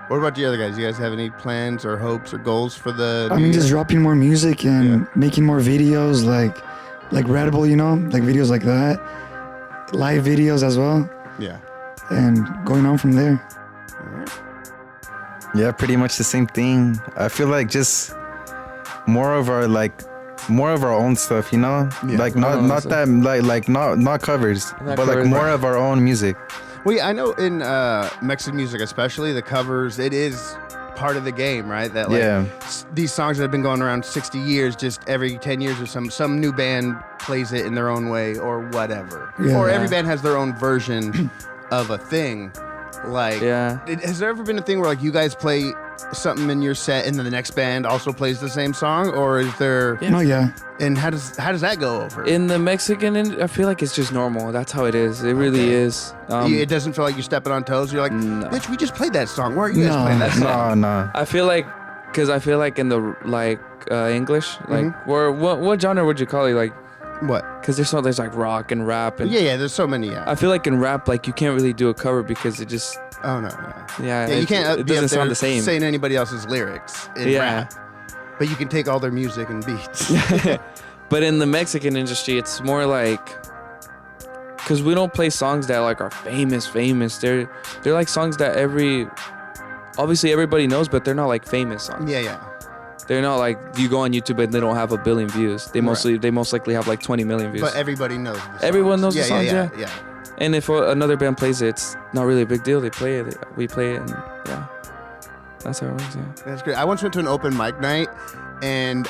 What about the other guys? You guys have any plans or hopes or goals for the just dropping more music and making more videos like Redbull, like videos like that. Live videos as well. Yeah. And going on from there. All right. Yeah, pretty much the same thing. I feel like just more of our own stuff, Yeah. Like not covers, but like more of our own music. Well, yeah, I know in Mexican music especially, the covers, it is part of the game, right? That these songs that have been going around 60 years, just every 10 years or some new band plays it in their own way or whatever. Yeah. Or every band has their own version of a thing. Like, has there ever been a thing where like you guys play something in your set and then the next band also plays the same song, or is there? And how does that go over? In the Mexican, I feel like it's just normal. That's how it is. It really is. It doesn't feel like you're stepping on toes. You're like, bitch, we just played that song. Why are you guys playing that song? No. I feel like, in the English, what genre would you call it? Like, what? Because there's like rock and rap and there's so many. I feel like in rap, like you can't really do a cover because it just. Oh no. Yeah. You can't. It doesn't sound the same. Saying anybody else's lyrics in rap, but you can take all their music and beats. But in the Mexican industry, it's more like, because we don't play songs that like are famous. They're like songs that obviously everybody knows, but they're not like famous songs. Yeah. They're not like you go on YouTube and they don't have 1 billion views. They most likely have like 20 million views. But everybody knows the songs. Everyone knows the songs, yeah. And if another band plays it, it's not really a big deal. They play it, we play it, and that's how it works. Yeah. That's great. I once went to an open mic night, and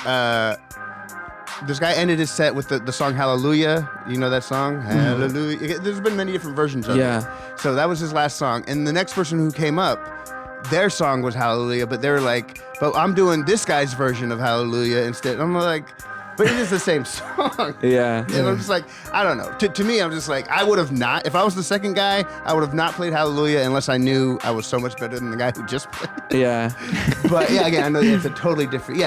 this guy ended his set with the song Hallelujah. You know that song? Hallelujah. There's been many different versions of it. So that was his last song. And the next person who came up, their song was Hallelujah, but they were like, but I'm doing this guy's version of Hallelujah instead. I'm like, but it is the same song. Yeah. And I'm just like, I don't know. To me, I'm just like, I would have not, if I was the second guy, I would have not played Hallelujah unless I knew I was so much better than the guy who just played. Yeah. But yeah, again, I know it's a totally different,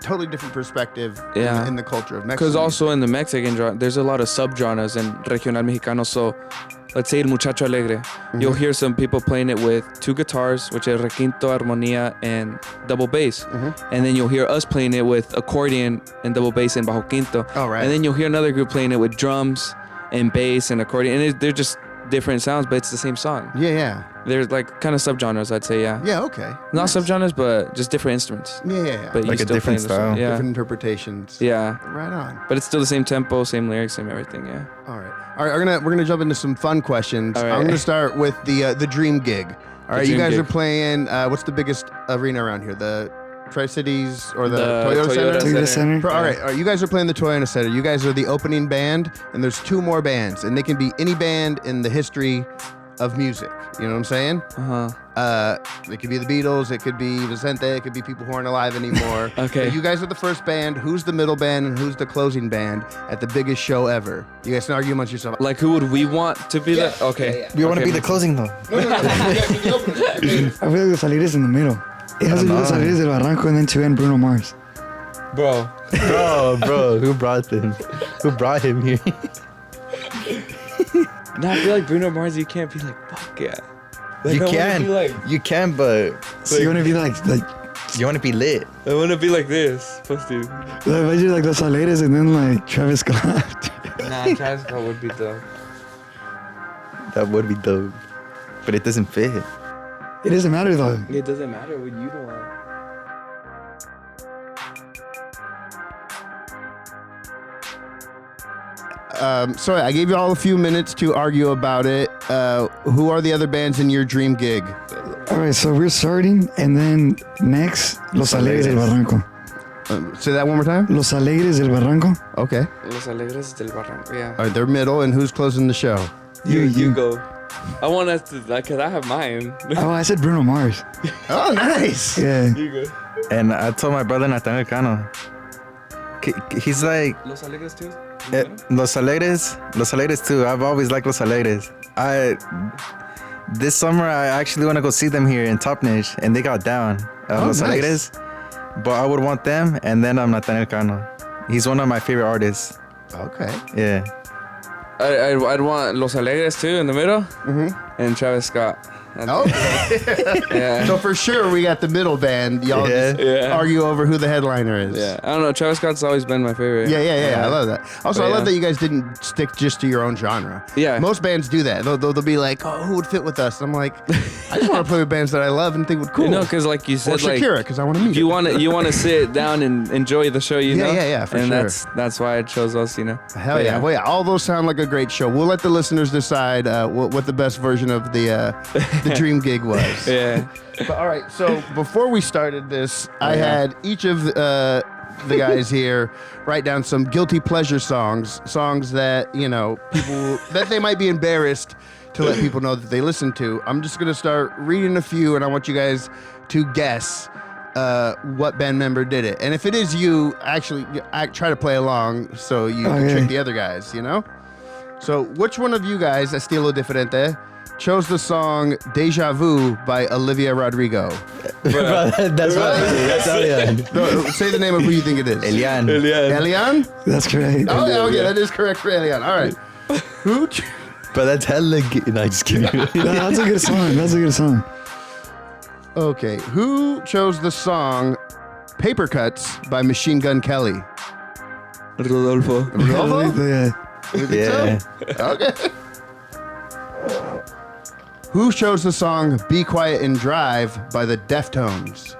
totally different perspective in the culture of Mexico. Because also in the Mexican genre, there's a lot of subgenres in Regional Mexicano. So let's say El Muchacho Alegre. You'll hear some people playing it with 2 guitars, which is requinto, armonía, and double bass. And then you'll hear us playing it with accordion and double bass and bajo quinto. Oh, right. And then you'll hear another group playing it with drums and bass and accordion. And they're just different sounds, but it's the same song. Yeah. There's like kind of subgenres, I'd say, yeah. Yeah, okay. Not Nice. subgenres, but just different instruments. Yeah. But Like you a still different playing the song. style. Yeah. Different interpretations. Yeah. Right on. But it's still the same tempo, same lyrics, same everything, yeah. All right. We're gonna jump into some fun questions. All right. I'm gonna start with the dream gig. All right, you dream guys gig. are playing. What's the biggest arena around here? The Tri-Cities or the, The Toyota Center? Toyota Center. All right, you guys are playing the Toyota Center. You guys are the opening band, and there's 2 more bands, and they can be any band in the history of music. You know what I'm saying? It could be the Beatles, it could be Vicente, it could be people who aren't alive anymore. Okay. But you guys are the first band. Who's the middle band and who's the closing band at the biggest show ever? You guys can argue amongst yourself. Like, who would we want to be the? Okay. We want to Okay, be the closing though. I feel like the Salir is in the middle. It has to be the Salir del Barranco and then to end Bruno Mars. Bro. Bro, who brought him? Who brought him here? Nah, I feel like Bruno Mars, you can't be like, fuck yeah. Like, You I wanna can, be like, you can, but So you want to be like you want to be lit. I want to be like this. Supposed to. imagine like the Salires and then like Travis Scott. Nah, Travis Scott would be dope. That would be dope, but it doesn't fit. It doesn't matter though. It doesn't matter what you don't want. Sorry, I gave you all a few minutes to argue about it. Who are the other bands in your dream gig? All right, so we're starting, and then next, Los Alegres del Barranco. Say that one more time. Los Alegres del Barranco. Okay. Los Alegres del Barranco, yeah. All right, they're middle, and who's closing the show? You go. I want us to, like, cause I have mine. Oh, I said Bruno Mars. Oh, nice. Yeah. You go. And I told my brother Nathaniel Cano. He's like Los Alegres too? Los Alegres too. I've always liked Los Alegres. This summer I actually want to go see them here in Topnish, and they got down. Los nice. Alegres, but I would want them, and then Nathaniel Cano. He's one of my favorite artists. Okay. Yeah. I'd want Los Alegres too in the middle, and Travis Scott. Okay. Yeah. So for sure, we got the middle band. Y'all just Yeah. argue over who the headliner is. Yeah, I don't know. Travis Scott's always been my favorite. Yeah. I love that. Also, But I love yeah. that you guys didn't stick just to your own genre. Yeah. Most bands do that. They'll be like, oh, who would fit with us? And I'm like, I just want to play with bands that I love and think would cool. You know, because like you or said, like Shakira, because I want to meet you her. want to sit down and enjoy the show. You know. Yeah, for and sure. that's why I chose us. You know. Hell But yeah. Well, yeah, all those sound like a great show. We'll let the listeners decide what the best version of the dream gig was. Yeah. But all right, so before we started this, I had each of the guys here write down some guilty pleasure songs that, you know, people that they might be embarrassed to let people know that they listen to. I'm just going to start reading a few, and I want you guys to guess what band member did it. And if it is you, actually, try to play along so you can trick the other guys, you know? So which one of you guys, Estilo, Diferente, chose the song Deja Vu by Olivia Rodrigo? That's Elian. No, say the name of who you think it is. Elian. Elian? That's correct. Oh, yeah, okay, that is correct for Elian. All right. Who? But that's hella gay. No, just kidding. That's a good song. That's a good song. Okay, who chose the song Paper Cuts by Machine Gun Kelly? Rodolfo. Rodolfo? Yeah. You think so? Okay. Who chose the song Be Quiet and Drive by the Deftones?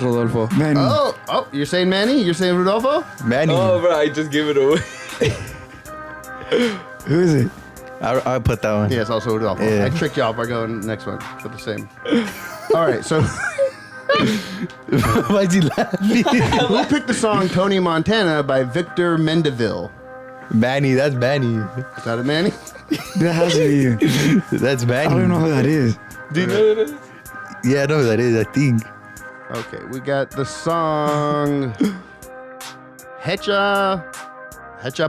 Rodolfo. Man, Oh, you're saying Manny? You're saying Rodolfo? Manny. Oh, bro, I just give it away. who is it? I'll put that one. Yeah, it's also Rodolfo. Yeah. I tricked y'all by going next one for the same. All right, so Why'd you laughing? who picked the song Tony Montana by Victor Mendeville? Manny, that's Manny. Is that a Manny? That has to be you. That's Manny. I don't know who that is. Do you know what it is? Yeah, I know who that is, I think. Okay, we got the song Hecha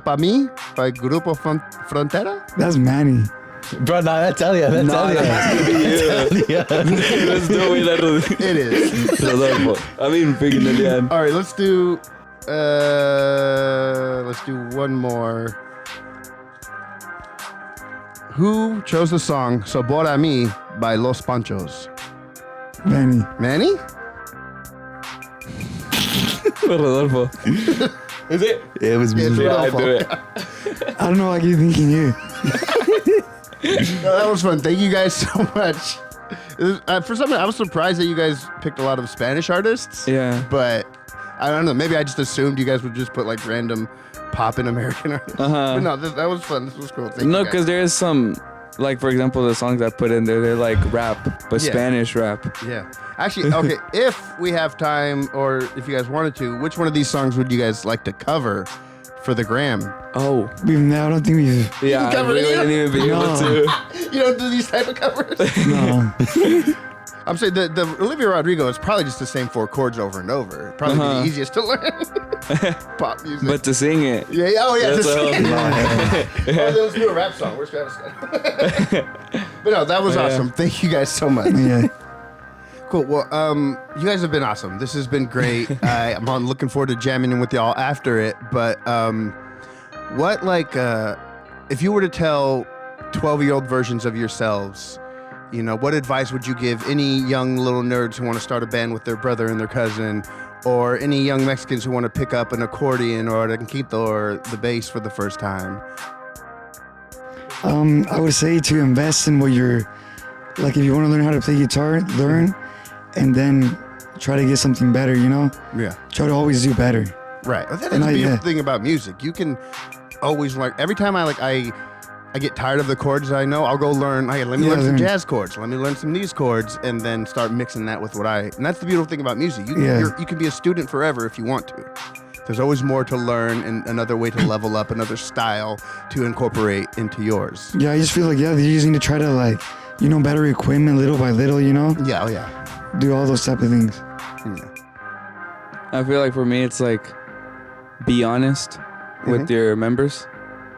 Pa Mi by Grupo Frontera. That's Manny. Bro, nah, that's Elian. That's Elian. Let's do it with that Rodolfo. It is. Rodolfo. I mean, freaking Elian. All right, let's do one more. Who chose the song Sabor a Mi by Los Panchos? Manny. Manny? Rodolfo. Is it? It was me. It's Yeah, I Rodolfo. do it. I don't know why I keep thinking you. No, that was fun. Thank you guys so much. For some reason, I was surprised that you guys picked a lot of Spanish artists. Yeah. But I don't know. Maybe I just assumed you guys would just put like random poppin' American artists. But no, that was fun. This was cool. No, because there is some, like, for example, the songs I put in there, they're like rap, but Spanish rap. Yeah. Actually, okay, if we have time or if you guys wanted to, which one of these songs would you guys like to cover for the gram? Oh. I don't think we've. Yeah, I really wouldn't even be able to. You don't do these type of covers? No. I'm saying the Olivia Rodrigo is probably just the same 4 chords over and over. Probably be the easiest to learn. Pop music. But to sing it. Yeah, oh yeah. That's Oh, let's do a rap song. Where's Travis Scott? But no, that was awesome. Thank you guys so much. Yeah. Cool. Well, you guys have been awesome. This has been great. I'm looking forward to jamming in with y'all after it. But what, like, if you were to tell 12-year-old versions of yourselves, you know, what advice would you give any young little nerds who want to start a band with their brother and their cousin, or any young Mexicans who want to pick up an accordion or a quinto or the bass for the first time? I would say to invest in what you're, like, if you want to learn how to play guitar, learn, and then try to get something better, you know? Yeah. Try to always do better. Right. Well, that is the beautiful thing about music. You can always learn. Every time I get tired of the chords I know, I'll go learn. Hey, let me learn some jazz chords. Let me learn some these chords, and then start mixing that with and that's the beautiful thing about music. You can be a student forever if you want to. There's always more to learn and another way to level up, another style to incorporate into yours. Yeah, I just feel like, you just need to try to, like, better equipment little by little, you know? Yeah, oh yeah. Do all those type of things. Yeah. I feel like for me, it's like, be honest with your members.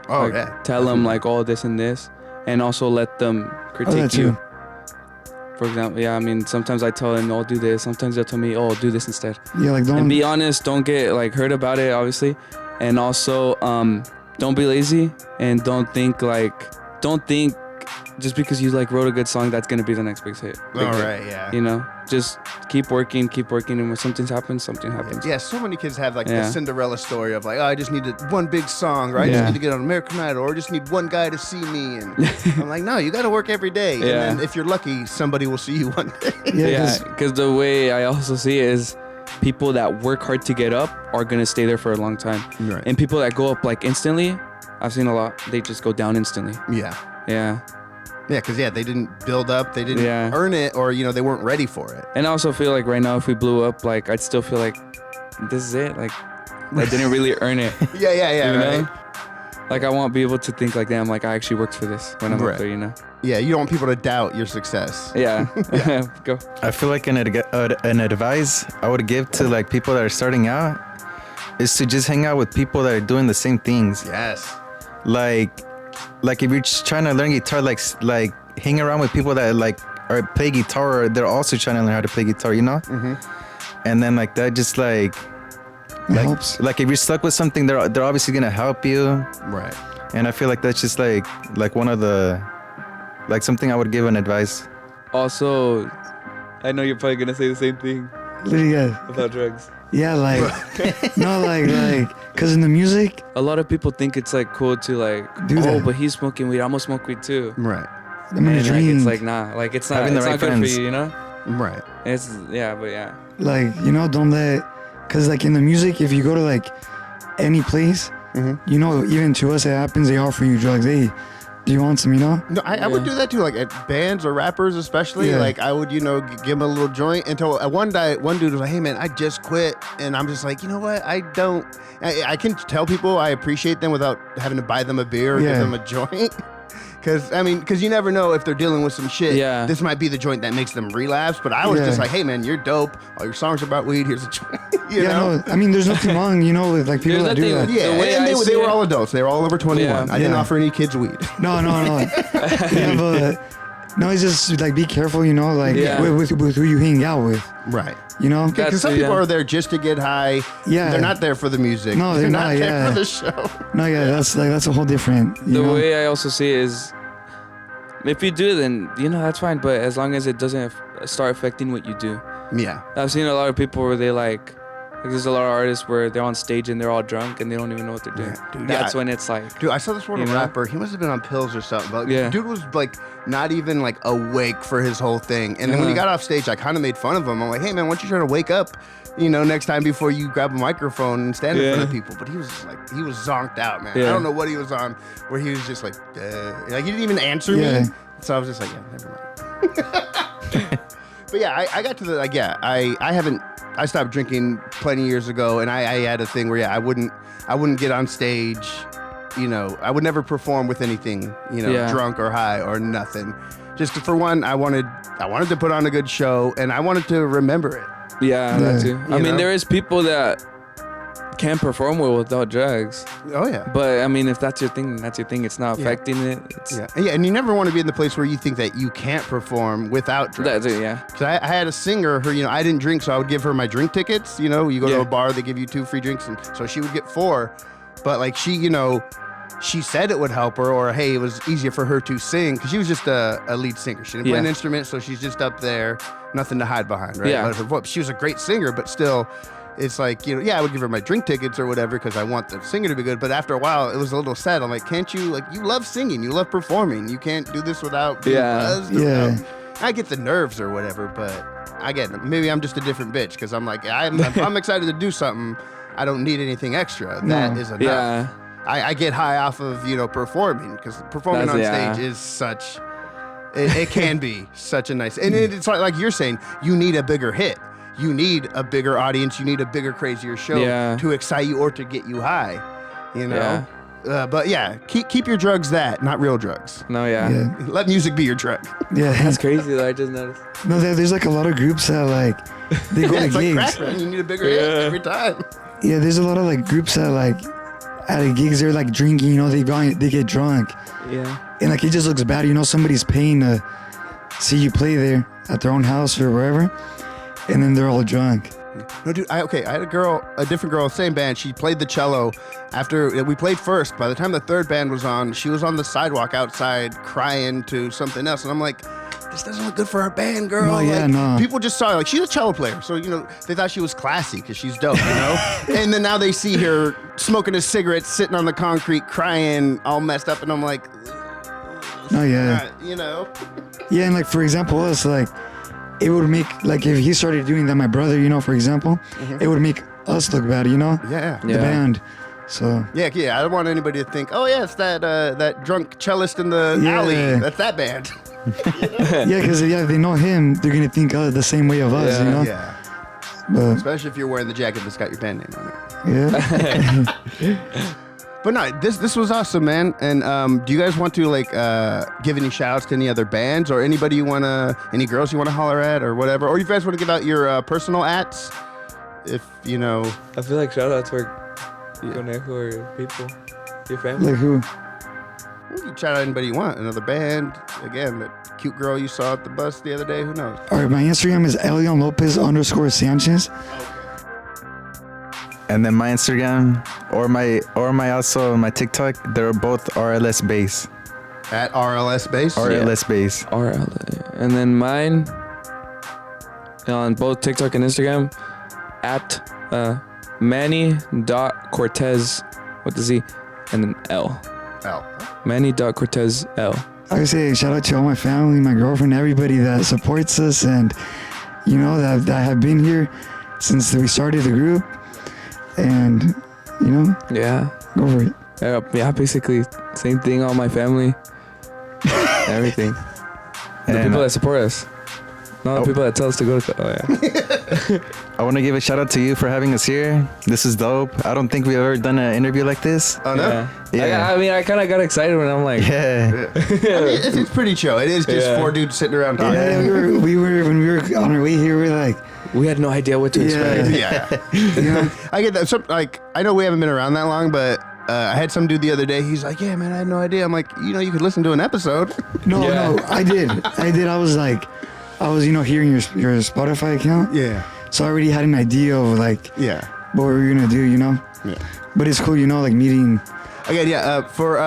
Oh, like, yeah. Tell them, like, all this and this, and also let them critique you. For example, I mean, sometimes I tell them, "Oh, do this." Sometimes they'll tell me, "Oh, do this instead." Yeah, like, don't. And be honest. Don't get, like, hurt about it, obviously, and also don't be lazy, and don't think just because you, like, wrote a good song, that's gonna be the next big hit. Right, yeah. You know, just keep working, and when something happens, something happens. Yeah, so many kids have, like, the Cinderella story of, like, oh, I just need one big song, or I just need to get on American Idol, or I just need one guy to see me. And I'm like, no, you got to work every day. Yeah. And then if you're lucky, somebody will see you one day. Yeah, because the way I also see it is, people that work hard to get up are gonna stay there for a long time. Right. And people that go up, like, instantly, I've seen a lot. They just go down instantly. Yeah. Yeah. Yeah, because, they didn't build up, they didn't earn it, or, they weren't ready for it. And I also feel like right now, if we blew up, like, I'd still feel like, this is it. Like, I didn't really earn it. Yeah, right. Know? Like, I won't be able to think like, damn, like, I actually worked for this when I'm up there, you know? Yeah, you don't want people to doubt your success. Yeah. Go. I feel like an advice I would give to, like, people that are starting out is to just hang out with people that are doing the same things. Yes. Like if you're just trying to learn guitar, like hang around with people that, like, or play guitar, or they're also trying to learn how to play guitar, you know? Mm-hmm. And then, like, that just, like helps. Like, if you're stuck with something, they're obviously gonna help you. Right. And I feel like that's just like one of the, like, something I would give an advice. Also, I know you're probably gonna say the same thing about drugs. Yeah, like, no, like, cause in the music, a lot of people think it's, like, cool to, like, do that. but he's smoking weed, I'm gonna smoke weed too. Right. I mean, and, dream. like, it's like, nah, like, it's not, Having it's the not right good friends. for you, you know? Right. It's, yeah. Like, don't let, cause, like, in the music, if you go to, like, any place, even to us, it happens, they offer you drugs. Hey, do you want some, No, I would do that too, like, at bands or rappers especially. Yeah. Like, I would, give them a little joint until one dude was like, hey, man, I just quit. And I'm just like, you know what? I can tell people I appreciate them without having to buy them a beer or give them a joint. Because you never know if they're dealing with some shit. Yeah. This might be the joint that makes them relapse. But I was just like, hey, man, you're dope. All your songs are about weed. Here's a joint. You know? No, I mean, there's nothing wrong, with, like, people that do that. Yeah, and they were all adults. They were all over 21. Yeah. I didn't offer any kids weed. No. Yeah, but no, it's just, like, be careful, like, with who you hang out with. Right. Because some people are there just to get high. Yeah. They're not there for the music. No, they're not there for the show. No, that's a whole different. The way I also see it is, if you do, then, that's fine. But as long as it doesn't start affecting what you do. Yeah. I've seen a lot of people where they, like, There's a lot of artists where they're on stage and they're all drunk and they don't even know what they're doing. Yeah, dude, That's when it's like, dude, I saw this one rapper. He must have been on pills or something. But dude was like not even like awake for his whole thing. And then when he got off stage, I kind of made fun of him. I'm like, hey man, why don't you try to wake up? Next time before you grab a microphone and stand in front of people. But he was just like, he was zonked out, man. I don't know what he was on, where he was just like he didn't even answer me. So I was just like, yeah, never mind. But yeah, I got to the I stopped drinking plenty years ago, and I had a thing where I wouldn't get on stage. I would never perform with anything, drunk or high or nothing. Just for one, I wanted to put on a good show, and I wanted to remember it. Yeah, that too. I mean, there is people that can't perform well without drugs. Oh yeah. But I mean, if that's your thing, then that's your thing. It's not affecting it. And you never want to be in the place where you think that you can't perform without drugs. That's it, yeah. Because I had a singer, her, I didn't drink, so I would give her my drink tickets. You go to a bar, they give you 2 free drinks, and so she would get 4. But like she said it would help her, or hey, it was easier for her to sing, because she was just a lead singer. She didn't play an instrument, so she's just up there, nothing to hide behind, right? Yeah. She was a great singer, but still, it's like, I would give her my drink tickets or whatever because I want the singer to be good. But after a while, it was a little sad. I'm like, can't you, you love singing, you love performing. You can't do this without being buzzed. I get the nerves or whatever, but I get it. Maybe I'm just a different bitch because I'm like, if I'm excited to do something, I don't need anything extra. That is enough. Yeah. I get high off of, performing, because performing on stage is such, it can be such a nice, and it's like you're saying, you need a bigger hit. You need a bigger audience. You need a bigger, crazier show to excite you or to get you high, Yeah. But yeah, keep your drugs not real drugs. No, yeah. Let music be your drug. Yeah. That's crazy though. I just noticed. No, there's like a lot of groups that they go to it's gigs. Like crack, man. You need a bigger hit every time. Yeah, there's a lot of groups that at a gigs they're drinking. They get drunk. Yeah. And it just looks bad. Somebody's paying to see you play there at their own house or wherever, and then they're all drunk. No, dude. I had a different girl, same band. She played the cello. After we played first, by the time the third band was on, she was on the sidewalk outside crying to something else, and I'm like, this doesn't look good for our band, girl. No. People just saw her, she's a cello player, so they thought she was classy because she's dope, And then now they see her smoking a cigarette, sitting on the concrete, crying, all messed up, and I'm like, oh yeah, Yeah, and for example, us it would make if he started doing that, my brother, for example, it would make us look bad, Yeah. The band. So yeah, I don't want anybody to think, oh yeah, it's that drunk cellist in the alley. That's that band. Yeah, because they know him, they're gonna think the same way of us, Yeah. But especially if you're wearing the jacket that's got your band name on it. yeah. But no, this was awesome, man. And do you guys want to give any shout outs to any other bands or anybody any girls you want to holler at or whatever? Or you guys want to give out your personal ats? If I feel like shout outs for Conejo or people, your family. Like who? You can shout out anybody you want. Another band. Again, that cute girl you saw at the bus the other day. Who knows? All right, my Instagram is Elion_Lopez_Sanchez. And then my Instagram or my TikTok, they're both RLS Base. At RLS Base? RLS Base. And then mine on both TikTok and Instagram at Manny.Cortez with the Z and then L. Manny.Cortez L. I say shout out to all my family, my girlfriend, everybody that supports us and that have been here since we started the group. And Yeah. go for it. Yeah, basically same thing, all my family. Everything. The And, people that support us. Not the people that tell us to go to I want to give a shout out to you for having us here. This is dope. I don't think we've ever done an interview like this. Oh, no? Yeah. I mean, I kind of got excited when I'm like, Yeah. I mean, it's pretty chill. It is just 4 dudes sitting around talking. Yeah, when we were on our way here, we were we had no idea what to expect. Yeah. I get that. I know we haven't been around that long, but I had some dude the other day. He's like, yeah, man, I had no idea. I'm like, you could listen to an episode. No, I did. I was hearing your Spotify account. Yeah. So I already had an idea of what we were gonna do, Yeah. But it's cool, meeting. Again, for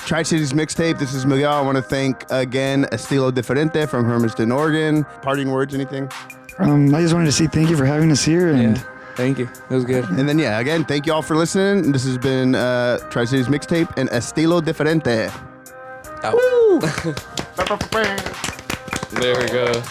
Tri-Cities Mixtape, this is Miguel. I want to thank, again, Estilo Diferente from Hermiston, Oregon. Parting words, anything? I just wanted to say thank you for having us here, and Thank you. It was good. And then, yeah, again, thank you all for listening. This has been Tri-Cities Mixtape and Estilo, Diferente. Woo! There we go.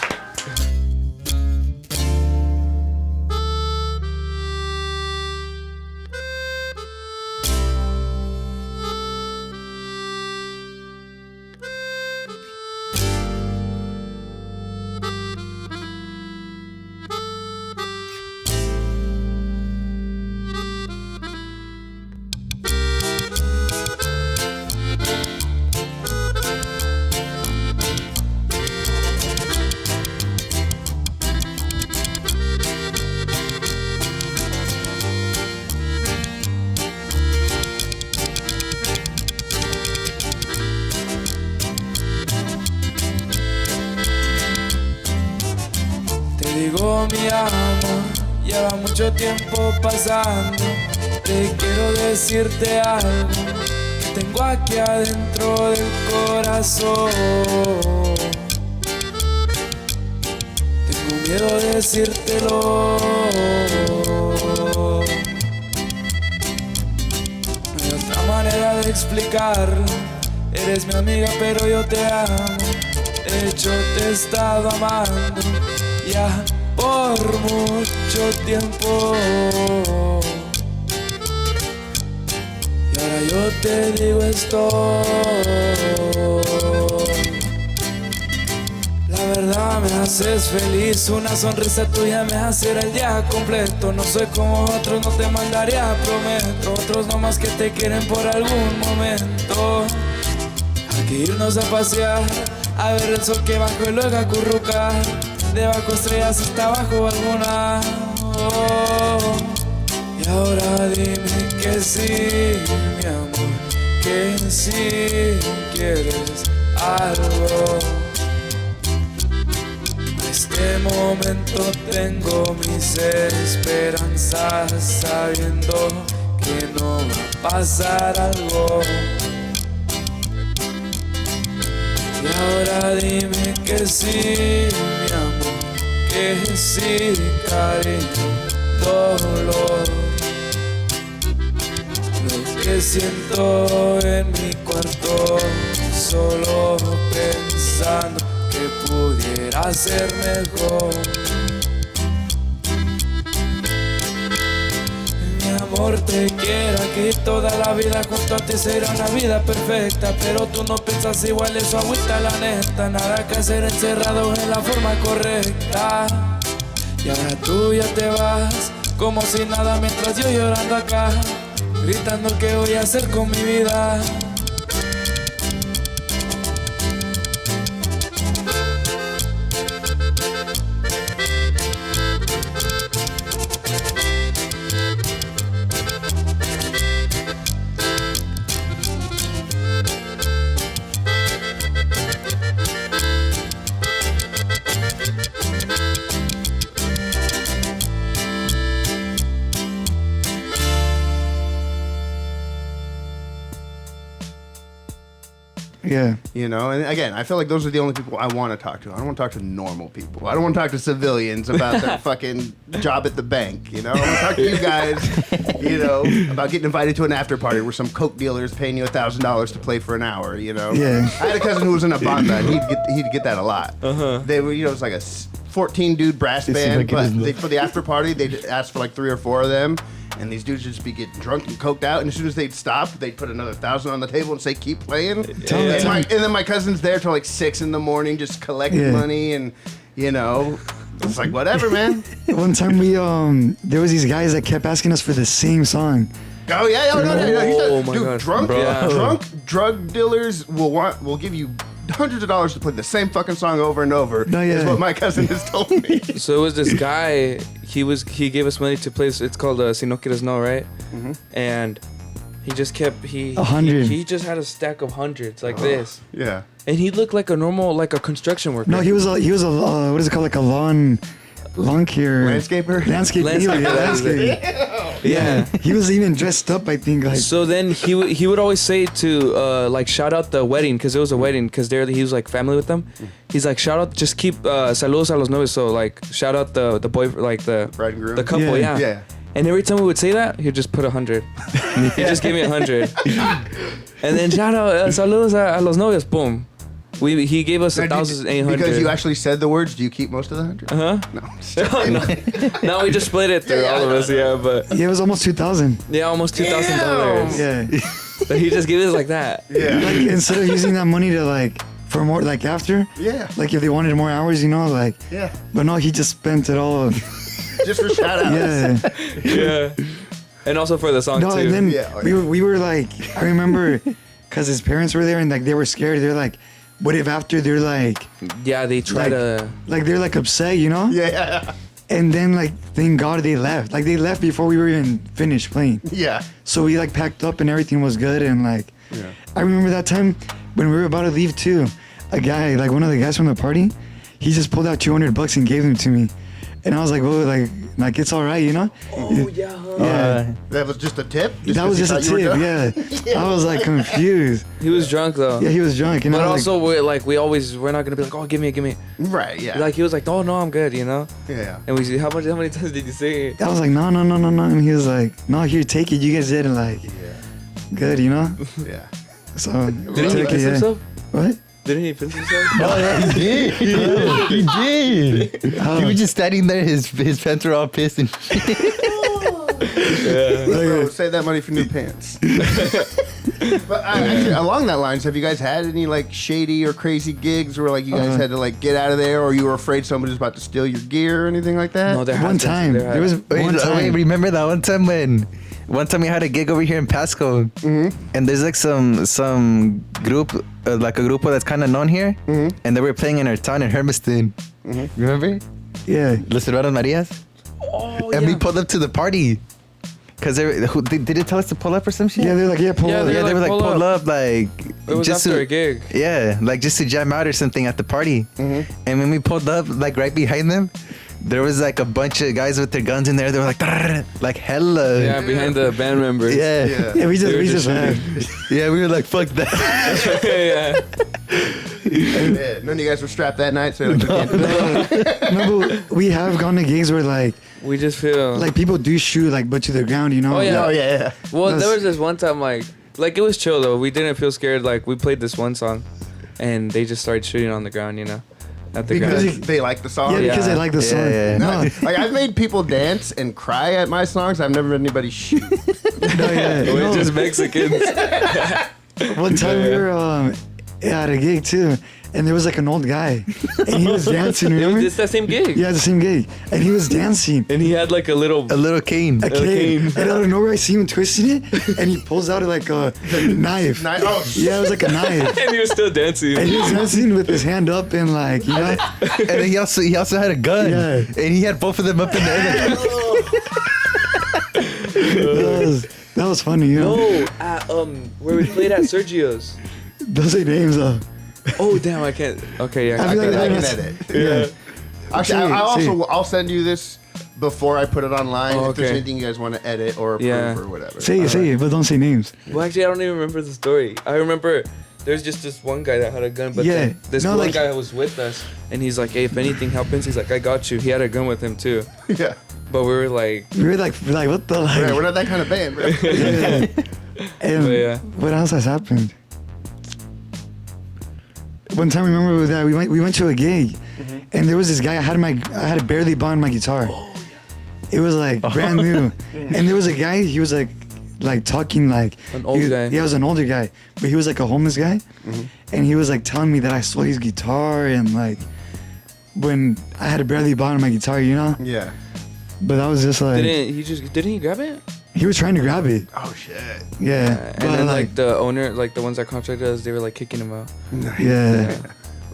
Digo mi amor, lleva mucho tiempo pasando. Te quiero decirte algo que tengo aquí adentro del corazón. Tengo miedo de decírtelo. No hay otra manera de explicarlo. Eres mi amiga pero yo te amo. De hecho te he estado amando ya por mucho tiempo. Y ahora yo te digo esto. La verdad me haces feliz, una sonrisa tuya me hace el día completo. No soy como otros, no te mandaría, prometo. Otros nomás que te quieren por algún momento. Hay que irnos a pasear, a ver el sol que bajo y luego acurrucar. Debajo estrellas hasta abajo alguna. Oh. Y ahora dime que sí, mi amor, que sí quieres algo. En este momento tengo mis esperanzas, sabiendo que no va a pasar algo. Y ahora dime que sí, mi amor, que sí, cariño, dolor. Lo que siento en mi cuarto, solo pensando que pudiera ser mejor. Amor, te quiero aquí toda la vida, junto a ti será una vida perfecta. Pero tú no piensas igual, eso agüita la neta. Nada que hacer encerrado en la forma correcta. Y ahora tú ya te vas, como si nada, mientras yo llorando acá, gritando qué voy a hacer con mi vida. Yeah. You know, and again, I feel like those are the only people I want to talk to. I don't want to talk to normal people. I don't want to talk to civilians about their fucking job at the bank, you know? I want to talk to you guys, you know, about getting invited to an after party where some coke dealer is paying you $1,000 to play for an hour, you know? Yeah. I had a cousin who was in a banda, and he'd get that a lot. They were, you know, it was like a 14-dude brass band, but for the after party, they'd ask for like 3 or 4 of them. And these dudes would just be getting drunk and coked out. And as soon as they'd stop, they'd put another $1,000 on the table and say, keep playing. And then my cousin's there till like 6 in the morning just collecting money. And, you know, it's like, whatever, man. One time there was these guys that kept asking us for the same song. Oh, yeah. Oh, my Dude, God. drunk drug dealers will give you hundreds of dollars to play the same fucking song over and over. No, yeah. Is what my cousin has told me. So it was this guy. He gave us money to play. It's called Si No Quieres No, right? Mm-hmm. And he just kept 100. He just had a stack of hundreds like this. Yeah. And he looked like a construction worker. No, he was a what is it called, like a lawn long hair. Landscaper? Landscaper. Yeah. He was even dressed up, I think. Like. So then he would always say to like shout out the wedding, because it was a wedding, because he was like family with them. He's like, shout out, just keep saludos a los novios. So like shout out the boy, like the bride and groom, the couple. Yeah. And every time we would say that, he'd just put 100. He just gave me 100. And then shout out saludos a los novios. Boom. He gave us 1,800. Because you actually said the words, do you keep most of the 100? No. No, we just split it through all of us. Yeah, but yeah, it was almost 2,000. Yeah, almost $2,000. Yeah. But he just gave us like that. Yeah. Like instead of using that money to like for more like after. Yeah. Like if they wanted more hours, you know, like. Yeah. But no, he just spent it all. Just for shout outs. Yeah. And also for the song too. And then we were like, I remember, because his parents were there and like they were scared. They're like, what if after they're like, yeah, they try to, like they're like upset, you know? Yeah. And then like, thank God they left. Like they left before we were even finished playing. Yeah. So we like packed up and everything was good. And like, I remember that time when we were about to leave too, a guy, like one of the guys from the party, he just pulled out $200 and gave them to me. And I was like, well, like it's all right, you know? Oh, yeah. That was just a tip? That was just a tip, yeah. I was like confused. He was drunk though. Yeah, he was drunk. And but also, we're not going to be like, oh, give me. Right, yeah. Like, he was like, oh, no, I'm good, you know? Yeah. And we said, how many times did you say it? I was like, no. And he was like, no, here, take it. You guys did it, like, good, you know? Yeah. So, did he piss himself? What? Didn't he piss himself? Oh, yeah, he did. He did. He was just standing there. His pants were all pissed and shit. Bro, save that money for new pants. But actually, along that lines, have you guys had any like shady or crazy gigs where like you guys had to like get out of there, or you were afraid somebody was about to steal your gear or anything like that? No, there one time. There was one time. Wait, remember that one time we had a gig over here in Pasco, and there's like some group, like a grupo that's kind of known here, and they were playing in our town in Hermiston. Remember? Yeah. Los Hermanos Marias. Oh, and we pulled up to the party. Cause did they tell us to pull up or some shit? Yeah, they're like, pull up. Yeah, they were like, pull up, like. It was just after a gig. Yeah, like just to jam out or something at the party. And when we pulled up, like right behind them, there was like a bunch of guys with their guns in there. They were like hella. Yeah, behind the band members. Yeah. Yeah, we just laughed. Yeah, we were like, fuck that. Yeah. None of you guys were strapped that night, so like, No, but we have gone to gigs where like we just feel like people do shoot like but to the ground, you know? Oh yeah. Oh yeah. Well, there was this one time like it was chill though. We didn't feel scared. Like we played this one song, and they just started shooting on the ground, you know. At the Because ground. they like the song. Yeah, because they like the song. Yeah. No, like I've made people dance and cry at my songs. I've never made anybody shoot. We're just Mexicans. One time we were at a gig too, and there was like an old guy, and he was dancing. Remember? It's that same gig. Yeah, the same gig, and he was dancing. And he had like a little cane. A cane. And out of nowhere, I see him twisting it, and he pulls out like a knife. Oh, Yeah, it was like a knife. and he was still dancing. And he was dancing with his hand up and like, you know. And then he also had a gun. Yeah. And he had both of them up in the air. That was funny, you know. No, at, where we played at Sergio's. Don't say names though. Oh damn, I can't. Okay, yeah. I feel like I can that's- edit. Yeah. Actually, I'll send you this before I put it online. Oh, If there's okay. anything you guys want to edit or approve or whatever. Say it, but don't say names. Well, actually, I don't even remember the story. I remember there's just this one guy that had a gun, but Yeah. then this No, one like- guy was with us, and he's like, "Hey, if anything happens, he's like, I got you." He had a gun with him too, Yeah. but we were like, We were like what the like? Right, we're not that kind of band, bro. Yeah. And But yeah. what else has happened? One time, remember with that we went to a gig, and there was this guy. I had barely bought my guitar. It was like brand new, and there was a guy. He was like talking like An old guy. Yeah, it was an older guy, but he was like a homeless guy, and he was like telling me that I stole his guitar and like when I had barely bought my guitar, you know. Yeah. But I was just like, didn't he grab it? he was trying to grab it. Oh shit. Yeah, And but then like the owner, like the ones that contracted us, they were like kicking him out. yeah.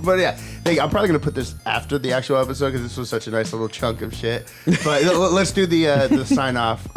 But yeah, I'm probably gonna put this after the actual episode because this was such a nice little chunk of shit. But let's do the sign off.